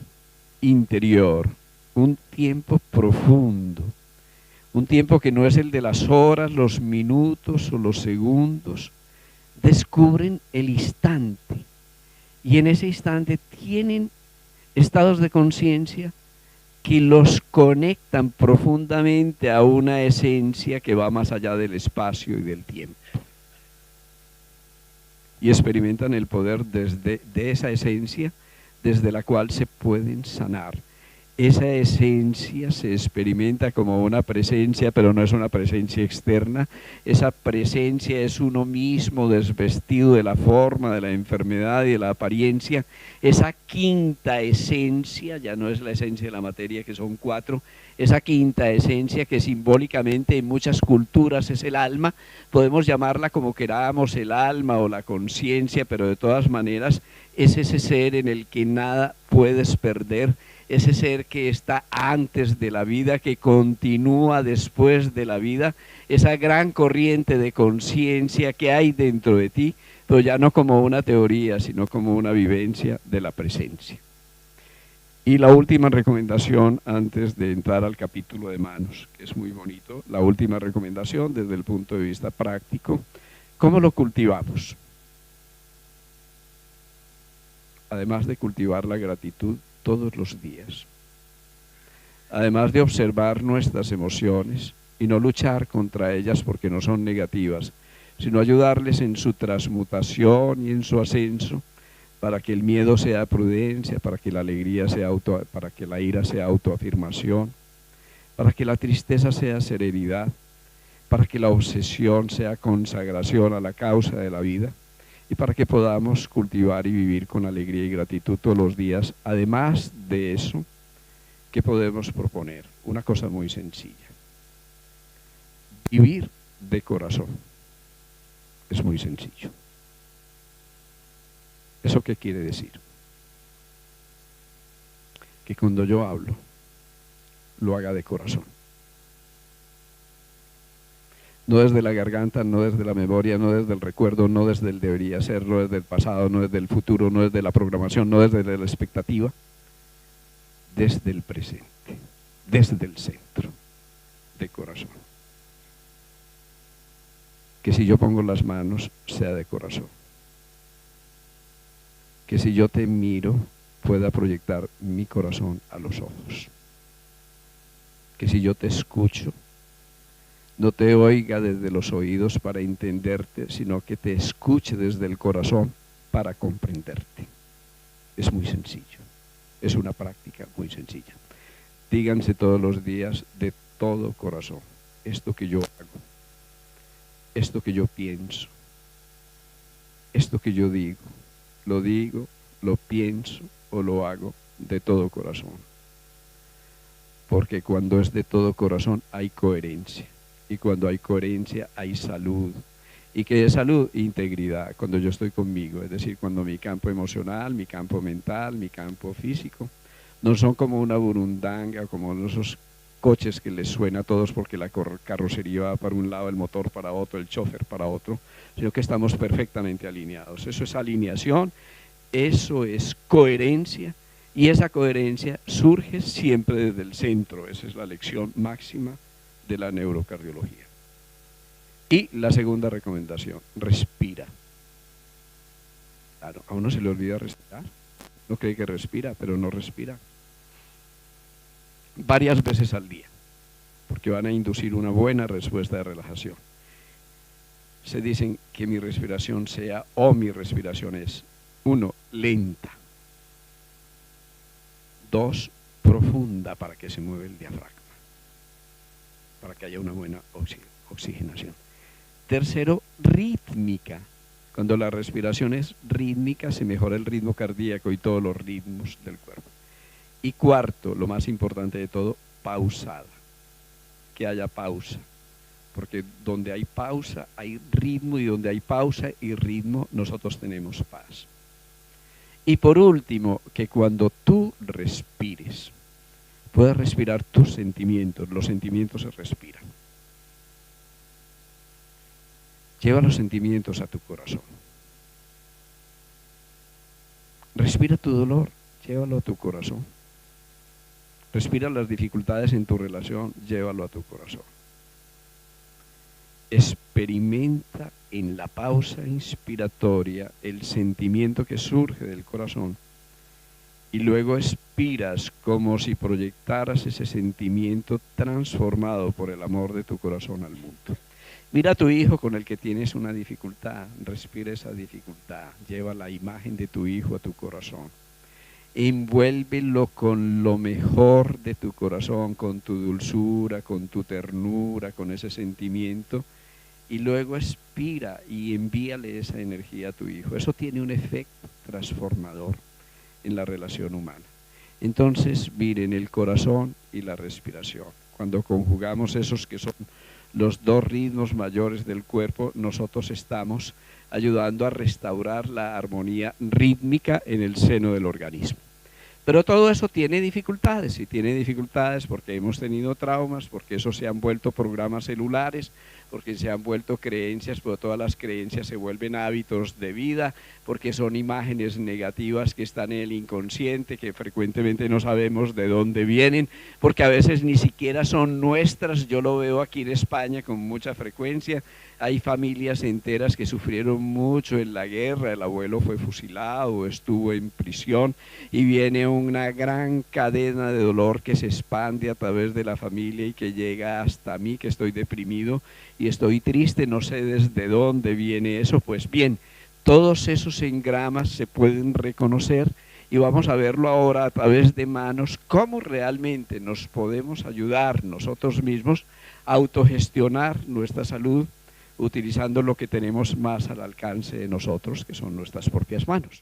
interior, un tiempo profundo, un tiempo que no es el de las horas, los minutos o los segundos. Descubren el instante y en ese instante tienen estados de conciencia que los conectan profundamente a una esencia que va más allá del espacio y del tiempo. Y experimentan el poder de esa esencia desde la cual se pueden sanar. Esa esencia se experimenta como una presencia, pero no es una presencia externa. Esa presencia es uno mismo desvestido de la forma, de la enfermedad y de la apariencia. Esa quinta esencia, ya no es la esencia de la materia, que son 4, esa quinta esencia que simbólicamente en muchas culturas es el alma, podemos llamarla como queramos, el alma o la conciencia, pero de todas maneras es ese ser en el que nada puedes perder, ese ser que está antes de la vida, que continúa después de la vida, esa gran corriente de conciencia que hay dentro de ti, pero ya no como una teoría, sino como una vivencia de la presencia. Y la última recomendación antes de entrar al capítulo de manos, que es muy bonito, la última recomendación desde el punto de vista práctico: ¿cómo lo cultivamos? Además de cultivar la gratitud todos los días, además de observar nuestras emociones y no luchar contra ellas porque no son negativas, sino ayudarles en su transmutación y en su ascenso, para que el miedo sea prudencia, para que la alegría sea para que la ira sea autoafirmación, para que la tristeza sea serenidad, para que la obsesión sea consagración a la causa de la vida, y para que podamos cultivar y vivir con alegría y gratitud todos los días. Además de eso, ¿qué podemos proponer? Una cosa muy sencilla: vivir de corazón. Es muy sencillo. ¿Eso qué quiere decir? Que cuando yo hablo, lo haga de corazón. No desde la garganta, no desde la memoria, no desde el recuerdo, no desde el debería ser, no desde el pasado, no desde el futuro, no desde la programación, no desde la expectativa, desde el presente, desde el centro, de corazón. Que si yo pongo las manos, sea de corazón. Que si yo te miro, pueda proyectar mi corazón a los ojos. Que si yo te escucho, no te oiga desde los oídos para entenderte, sino que te escuche desde el corazón para comprenderte. Es muy sencillo, es una práctica muy sencilla. Díganse todos los días de todo corazón: esto que yo hago, esto que yo pienso, esto que yo digo, lo pienso o lo hago de todo corazón. Porque cuando es de todo corazón hay coherencia. y cuando hay coherencia hay salud. ¿Y qué es salud? Integridad, cuando yo estoy conmigo, es decir, cuando mi campo emocional, mi campo mental, mi campo físico, no son como una burundanga, como esos coches que les suena a todos porque la carrocería va para un lado, el motor para otro, el chofer para otro, sino que estamos perfectamente alineados. Eso es alineación, eso es coherencia, y esa coherencia surge siempre desde el centro. Esa es la lección máxima de la neurocardiología. Y la segunda recomendación, respira. Claro, a uno se le olvida respirar. No cree que respira, pero no respira. Varias veces al día, porque van a inducir una buena respuesta de relajación. Se dicen que mi respiración sea, o mi respiración es, 1, lenta. 2, profunda, para que se mueva el diafragma, para que haya una buena oxigenación. 3, rítmica. Cuando la respiración es rítmica, se mejora el ritmo cardíaco y todos los ritmos del cuerpo. Y 4, lo más importante de todo, pausada. Que haya pausa. Porque donde hay pausa hay ritmo, y donde hay pausa y ritmo nosotros tenemos paz. Y por último, que cuando tú respires, puedas respirar tus sentimientos. Los sentimientos se respiran. Lleva los sentimientos a tu corazón. Respira tu dolor, llévalo a tu corazón. Respira las dificultades en tu relación, llévalo a tu corazón. Experimenta en la pausa inspiratoria el sentimiento que surge del corazón, y luego expiras como si proyectaras ese sentimiento transformado por el amor de tu corazón al mundo. Mira a tu hijo con el que tienes una dificultad, respira esa dificultad, lleva la imagen de tu hijo a tu corazón. Envuélvelo con lo mejor de tu corazón, con tu dulzura, con tu ternura, con ese sentimiento, y luego expira y envíale esa energía a tu hijo. Eso tiene un efecto transformador en la relación humana. Entonces, miren, el corazón y la respiración. Cuando conjugamos esos que son los 2 ritmos mayores del cuerpo, nosotros estamos ayudando a restaurar la armonía rítmica en el seno del organismo. Pero todo eso tiene dificultades, y tiene dificultades porque hemos tenido traumas, porque eso se han vuelto programas celulares, porque se han vuelto creencias, pero todas las creencias se vuelven hábitos de vida, porque son imágenes negativas que están en el inconsciente, que frecuentemente no sabemos de dónde vienen, porque a veces ni siquiera son nuestras. Yo lo veo aquí en España con mucha frecuencia. Hay familias enteras que sufrieron mucho en la guerra, el abuelo fue fusilado, estuvo en prisión, y viene una gran cadena de dolor que se expande a través de la familia y que llega hasta mí, que estoy deprimido y estoy triste, no sé desde dónde viene eso. Pues bien, todos esos engramas se pueden reconocer, y vamos a verlo ahora a través de manos, cómo realmente nos podemos ayudar nosotros mismos a autogestionar nuestra salud, utilizando lo que tenemos más al alcance de nosotros, que son nuestras propias manos.